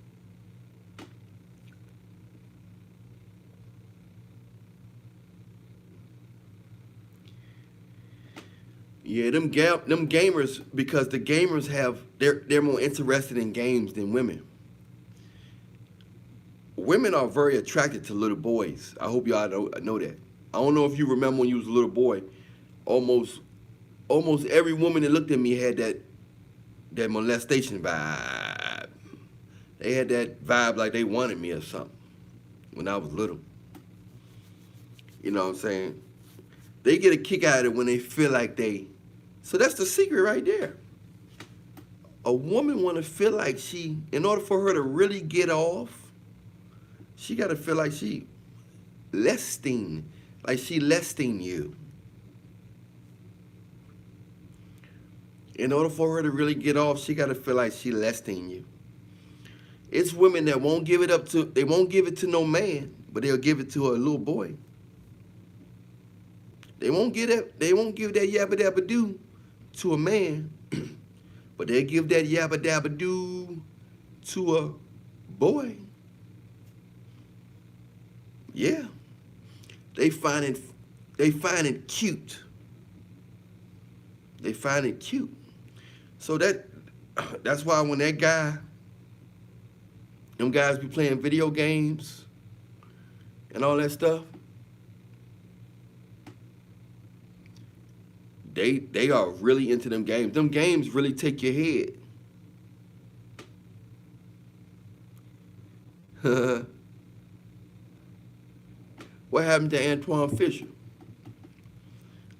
Yeah, them gamers, because the gamers they're more interested in games than women. Women are very attracted to little boys. I hope y'all know that. I don't know if you remember when you was a little boy, almost every woman that looked at me had that molestation vibe. They had that vibe like they wanted me or something when I was little. You know what I'm saying? They get a kick out of it when they feel like so that's the secret right there. A woman want to feel like in order for her to really get off, she got to feel like she lusting you. In order for her to really get off, she got to feel like she lusting you. It's women that won't give it to no man, but they'll give it to a little boy. They won't give that yabba dabba doo to a man, but they'll give that yabba dabba doo to a boy. Yeah. They find it cute. They find it cute. So that's why when them guys be playing video games and all that stuff, they are really into them games. Them games really take your head. What happened to Antoine Fisher?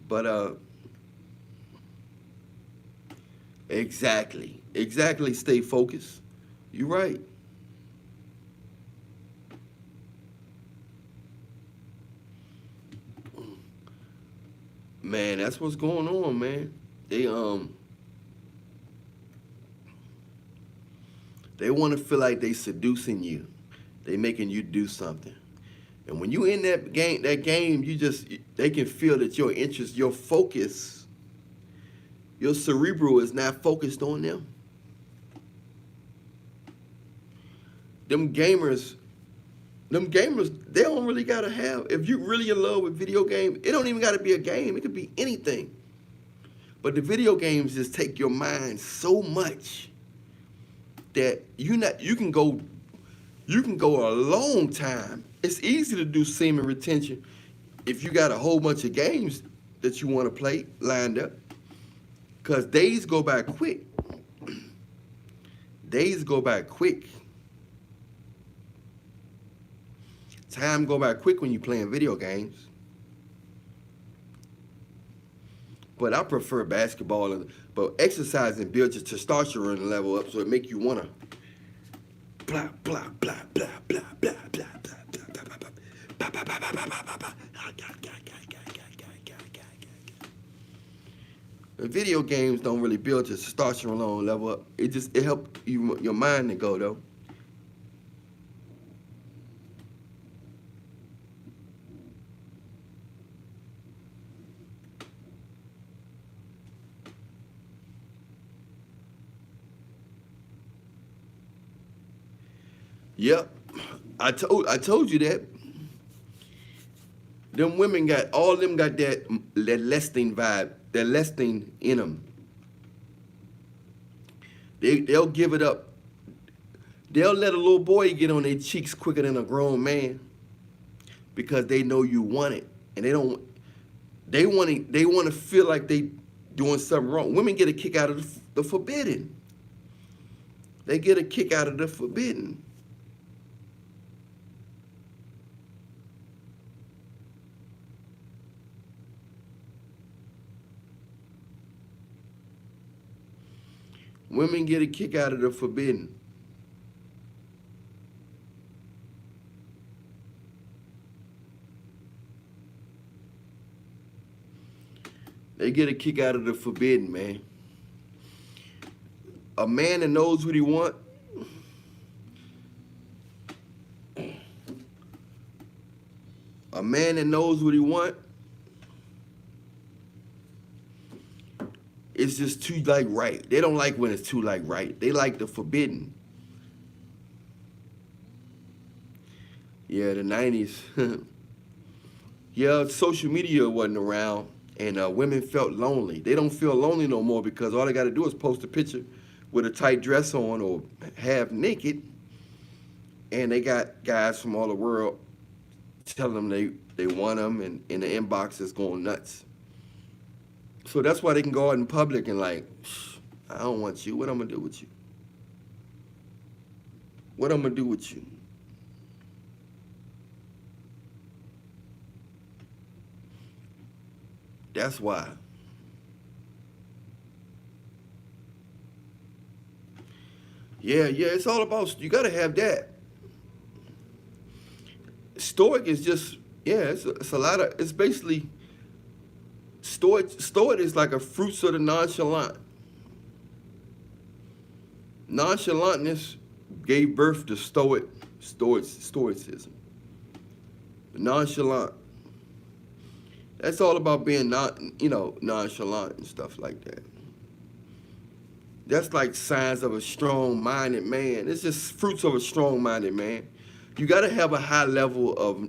But exactly. Stay focused. You're right. Man, that's what's going on, man. They they want to feel like they seducing you. They making you do something. And when you in that game, you just they can feel that your interest, your focus, your cerebral is not focused on them. Them gamers, they don't really gotta have. If you really in love with video games, it don't even gotta be a game. It could be anything. But the video games just take your mind so much that you can go a long time. It's easy to do semen retention if you got a whole bunch of games that you want to play lined up. Cause days go by quick. Days go by quick. Time go by quick when you playing video games. But I prefer basketball, but exercising builds your testosterone level up, so it make you wanna blah blah blah blah blah blah blah blah blah blah blah blah blah blah blah blah blah. The video games don't really build your testosterone level up. It help your mind to go though. Yep, I told you that. Them women got all of them got that lusting vibe, that lusting in them. They'll give it up. They'll let a little boy get on their cheeks quicker than a grown man because they know you want it, and they don't. They want to feel like they doing something wrong. Women get a kick out of the forbidden. They get a kick out of the forbidden. Women get a kick out of the forbidden. They get a kick out of the forbidden, man. A man that knows what he want, a man that knows what he want, it's just too like right. They don't like when it's too like right. They like the forbidden. Yeah, the 90s. Yeah, social media wasn't around, and women felt lonely. They don't feel lonely no more because all they got to do is post a picture with a tight dress on or half naked, and they got guys from all the world telling them they want them, and in the inbox is going nuts. So that's why they can go out in public and like, I don't want you. What I'm gonna do with you? What I'm gonna do with you? That's why. Yeah, it's all about, you gotta have that. Stoic is just, yeah, it's a lot of, it's basically, Stoic is like a fruits of the nonchalant. Nonchalantness gave birth to stoicism. Nonchalant. That's all about being nonchalant and stuff like that. That's like signs of a strong-minded man. It's just fruits of a strong-minded man. You got to have a high level of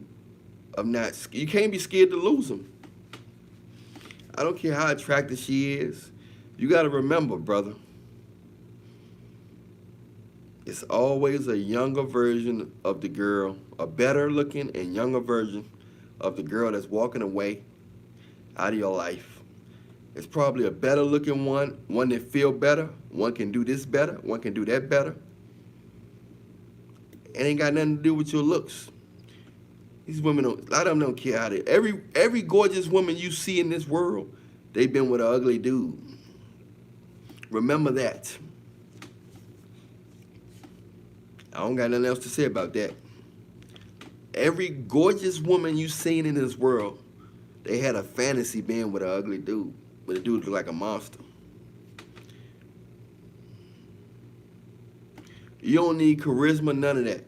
not. You can't be scared to lose them. I don't care how attractive she is. You got to remember, brother. It's always a younger version of the girl, a better looking and younger version of the girl that's walking away out of your life. It's probably a better looking one that feel better. One can do this better. One can do that better. It ain't got nothing to do with your looks. These women don't. A lot of them don't care how they. Every gorgeous woman you see in this world, they've been with an ugly dude. Remember that. I don't got nothing else to say about that. Every gorgeous woman you seen in this world, they had a fantasy being with an ugly dude. But the dude looked like a monster. You don't need charisma, none of that.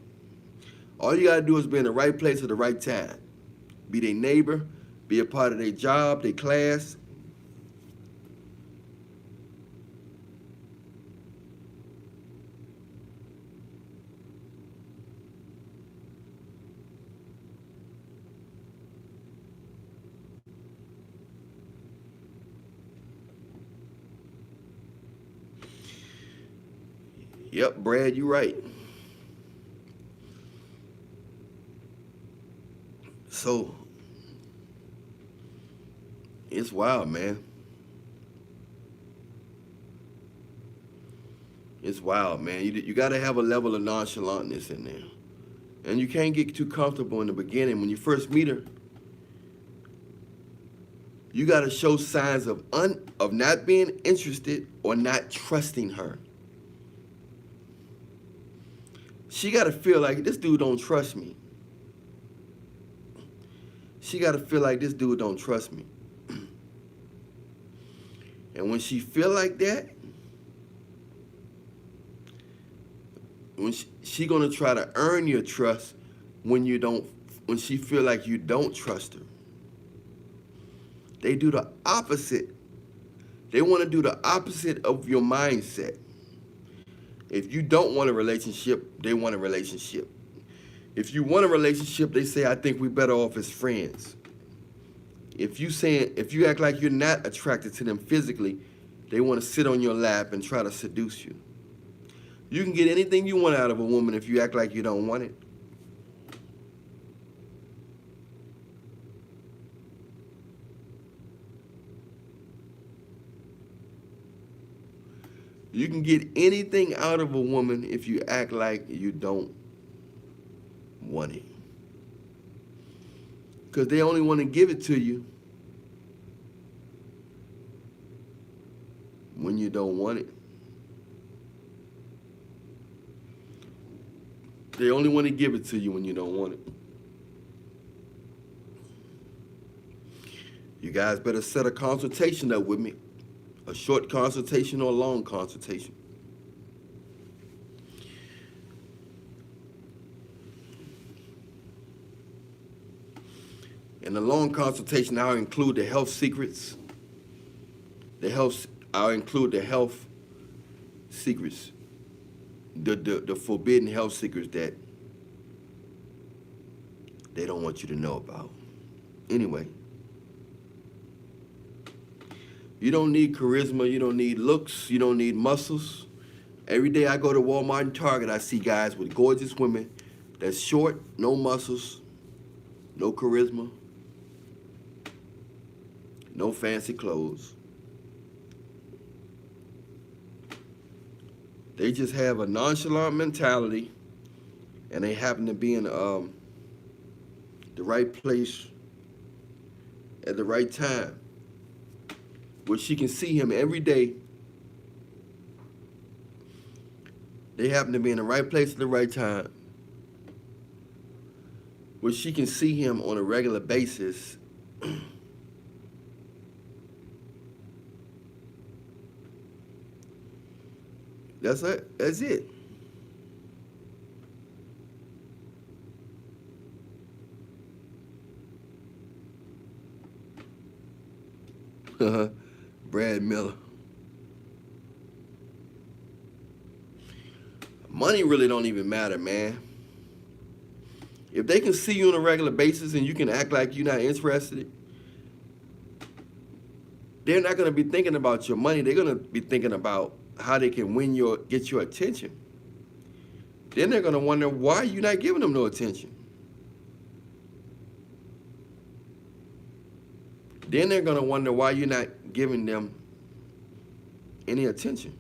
All you gotta do is be in the right place at the right time. Be their neighbor, be a part of their job, their class. Yep, Brad, you're right. So, it's wild, man. It's wild, man. You got to have a level of nonchalantness in there. And you can't get too comfortable in the beginning. When you first meet her, you got to show signs of not being interested or not trusting her. She got to feel like, this dude don't trust me. She got to feel like this dude don't trust me. And when she feel like that, when she gonna try to earn your trust when she feel like you don't trust her. They do the opposite. They want to do the opposite of your mindset. If you don't want a relationship, they want a relationship. If you want a relationship, they say, I think we're better off as friends. If you act like you're not attracted to them physically, they want to sit on your lap and try to seduce you. You can get anything you want out of a woman if you act like you don't want it. You can get anything out of a woman if you act like you don't want it. Because they only want to give it to you when you don't want it. They only want to give it to you when you don't want it. You guys better set a consultation up with me. A short consultation or a long consultation. In the long consultation, I'll include the health secrets. I'll include the health secrets. The forbidden health secrets that they don't want you to know about. Anyway. You don't need charisma, you don't need looks, you don't need muscles. Every day I go to Walmart and Target, I see guys with gorgeous women that's short, no muscles, no charisma, no fancy clothes. They just have a nonchalant mentality, and they happen to be in the right place at the right time, where she can see him every day. They happen to be in the right place at the right time, where she can see him on a regular basis. That's it. That's it. Brad Miller. Money really don't even matter, man. If they can see you on a regular basis and you can act like you're not interested, they're not going to be thinking about your money. They're going to be thinking about how they can get your attention. Then they're going to wonder why you're not giving them no attention. Then they're going to wonder why you're not giving them any attention.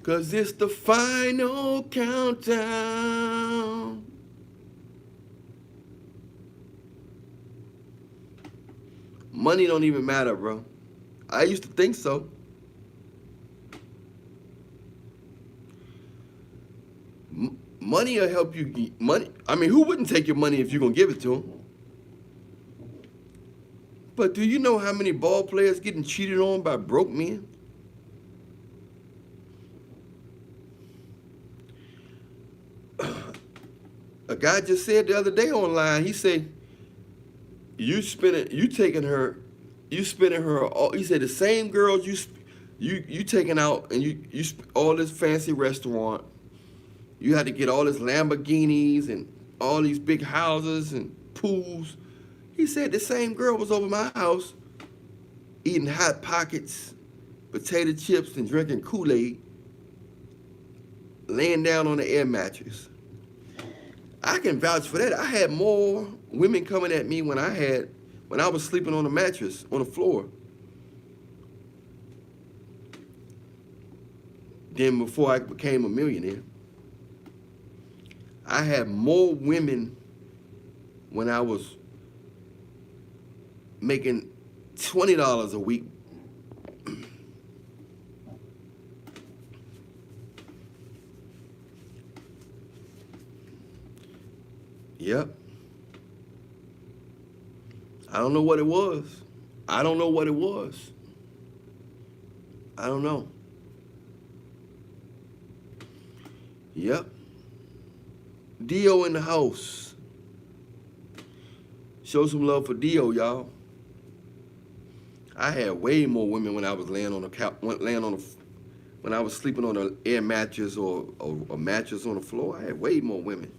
Cause it's the final countdown. Money don't even matter, bro. I used to think so. Money will help you. Money. I mean, who wouldn't take your money if you're gonna give it to them? But do you know how many ball players getting cheated on by broke men? A guy just said the other day online. He said, "You spending her. All, he said the same girls you taking out and you all this fancy restaurant. You had to get all this Lamborghinis and all these big houses and pools." He said the same girl was over my house eating Hot Pockets, potato chips, and drinking Kool-Aid, laying down on the air mattress. I can vouch for that. I had more women coming at me when I was sleeping on the mattress, on the floor, than before I became a millionaire. I had more women when I was making $20 a week. Yep. I don't know what it was. I don't know. Yep. Dio in the house. Show some love for Dio, y'all. I had way more women when I was when I was sleeping on an air mattress or a mattress on the floor. I had way more women.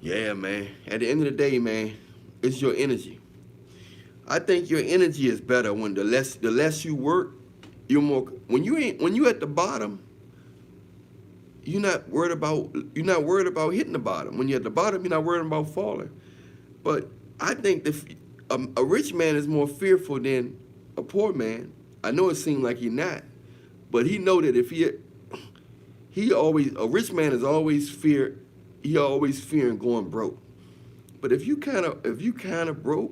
Yeah, man. At the end of the day, man, it's your energy. I think your energy is better when the less you work, you're more. When you at the bottom, you're not worried about hitting the bottom. When you're at the bottom, you're not worried about falling. But I think a rich man is more fearful than a poor man. I know it seems like he's not, but he know that if a rich man is always fearing going broke. But if you kind of broke,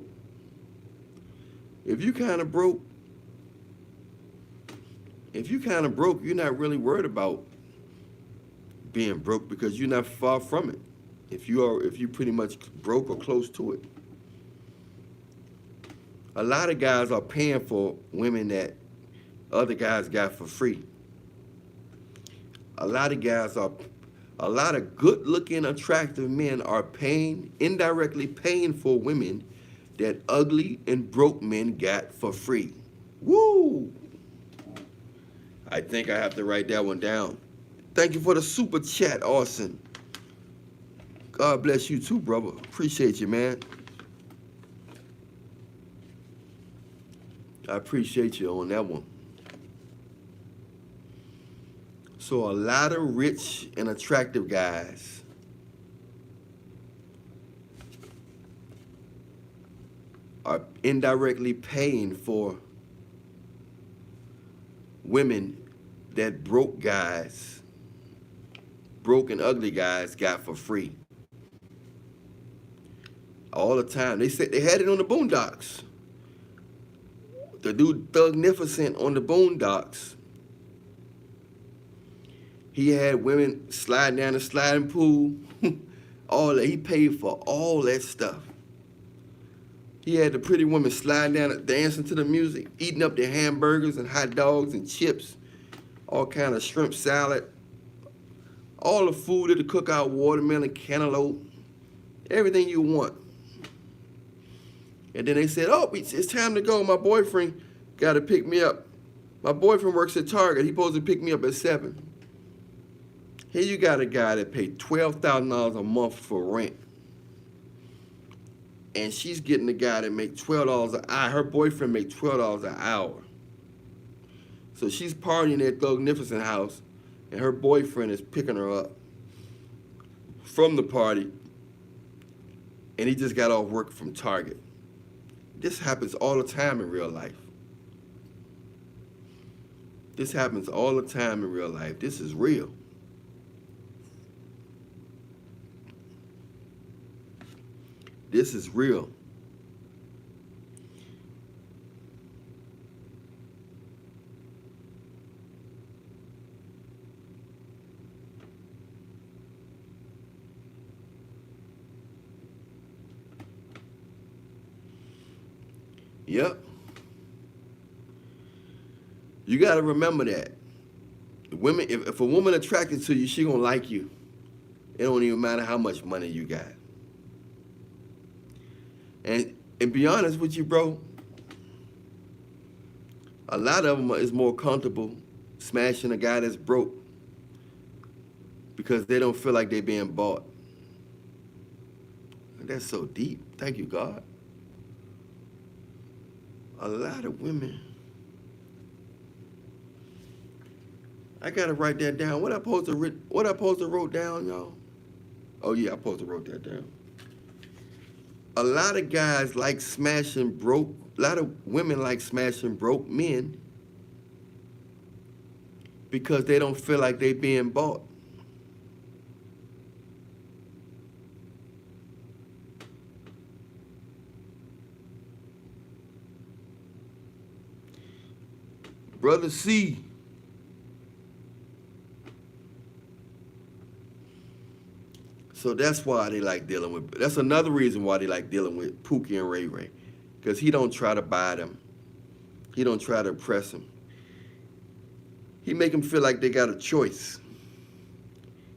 you're not really worried about being broke because you're not far from it. If you pretty much broke or close to it. A lot of guys are paying for women that other guys got for free. A lot of good-looking, attractive men are indirectly paying for women that ugly and broke men got for free. Woo! I think I have to write that one down. Thank you for the super chat, Austin. God bless you too, brother. Appreciate you, man. I appreciate you on that one. So a lot of rich and attractive guys are indirectly paying for women that broke and ugly guys got for free. All the time. They said they had it on the Boondocks. The dude Thugnificent on the Boondocks. He had women sliding down the sliding pool. All that. He paid for all that stuff. He had the pretty women sliding down, dancing to the music, eating up their hamburgers and hot dogs and chips, all kind of shrimp salad, all the food at the cookout, watermelon, cantaloupe, everything you want. And then they said, "Oh, it's time to go. My boyfriend got to pick me up. My boyfriend works at Target. He's supposed to pick me up at 7. Here you got a guy that paid $12,000 a month for rent. and she's getting the guy that make $12 an hour. Her boyfriend make $12 an hour. So she's partying at Thugnificent House, and her boyfriend is picking her up from the party, and he just got off work from Target. This happens all the time in real life. This happens all the time in real life. This is real. This is real. Yep. You got to remember that. Women, if a woman attracted to you, she gonna like you. It don't even matter how much money you got. And be honest with you, bro, a lot of them is more comfortable smashing a guy that's broke because they don't feel like they're being bought. That's so deep. Thank you, God. A lot of women. I gotta write that down. What I supposed to wrote down, y'all? Oh yeah, I supposed to wrote that down. A lot of guys like smashing broke. A lot of women like smashing broke men because they don't feel like they being bought. Brother C. So that's why they like dealing with, that's another reason why they like dealing with Pookie and Ray Ray. Because he don't try to buy them. He don't try to impress them. He make them feel like they got a choice.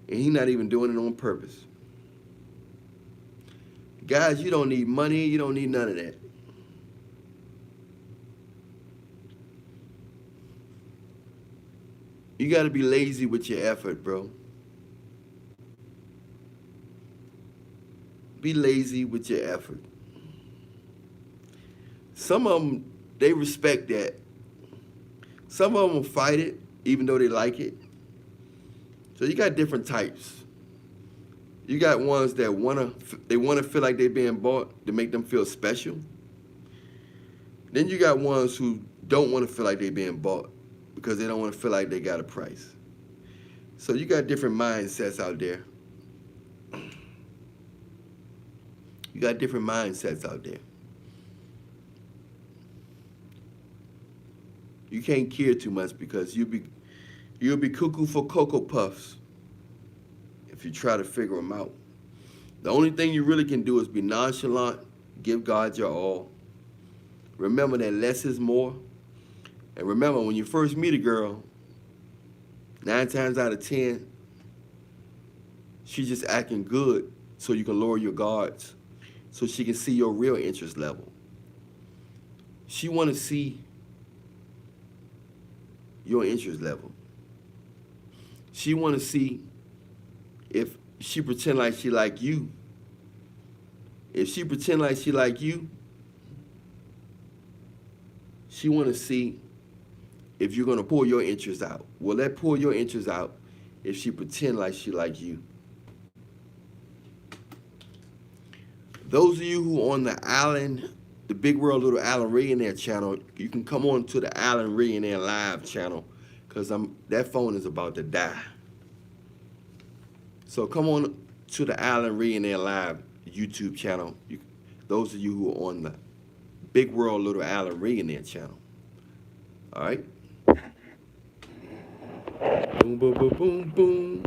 And he not even doing it on purpose. Guys, you don't need money. You don't need none of that. You got to be lazy with your effort, bro. Be lazy with your effort. Some of them, they respect that. Some of them will fight it, even though they like it. So you got different types. You got ones that wanna feel like they're being bought to make them feel special. Then you got ones who don't want to feel like they're being bought because they don't want to feel like they got a price. So you got different mindsets out there. You got different mindsets out there. You can't care too much because you'll be cuckoo for Cocoa Puffs if you try to figure them out. The only thing you really can do is be nonchalant, give God your all. Remember that less is more. And remember, when you first meet a girl, 9 times out of 10, she's just acting good so you can lower your guards, so she can see your real interest level. She want to see your interest level. She want to see if she pretend like she like you. If she pretend like she like you, she want to see if you're going to pull your interest out. Will that pull your interest out if she pretend like she like you? Those of you who on the Allen, the Big World Little Allen Millionaire channel, you can come on to the Allen Millionaire Live channel because that phone is about to die. So come on to the Allen Millionaire Live YouTube channel. Those of you who are on the Big World Little Allen Millionaire channel. All right? Boom, boom, boom, boom, boom.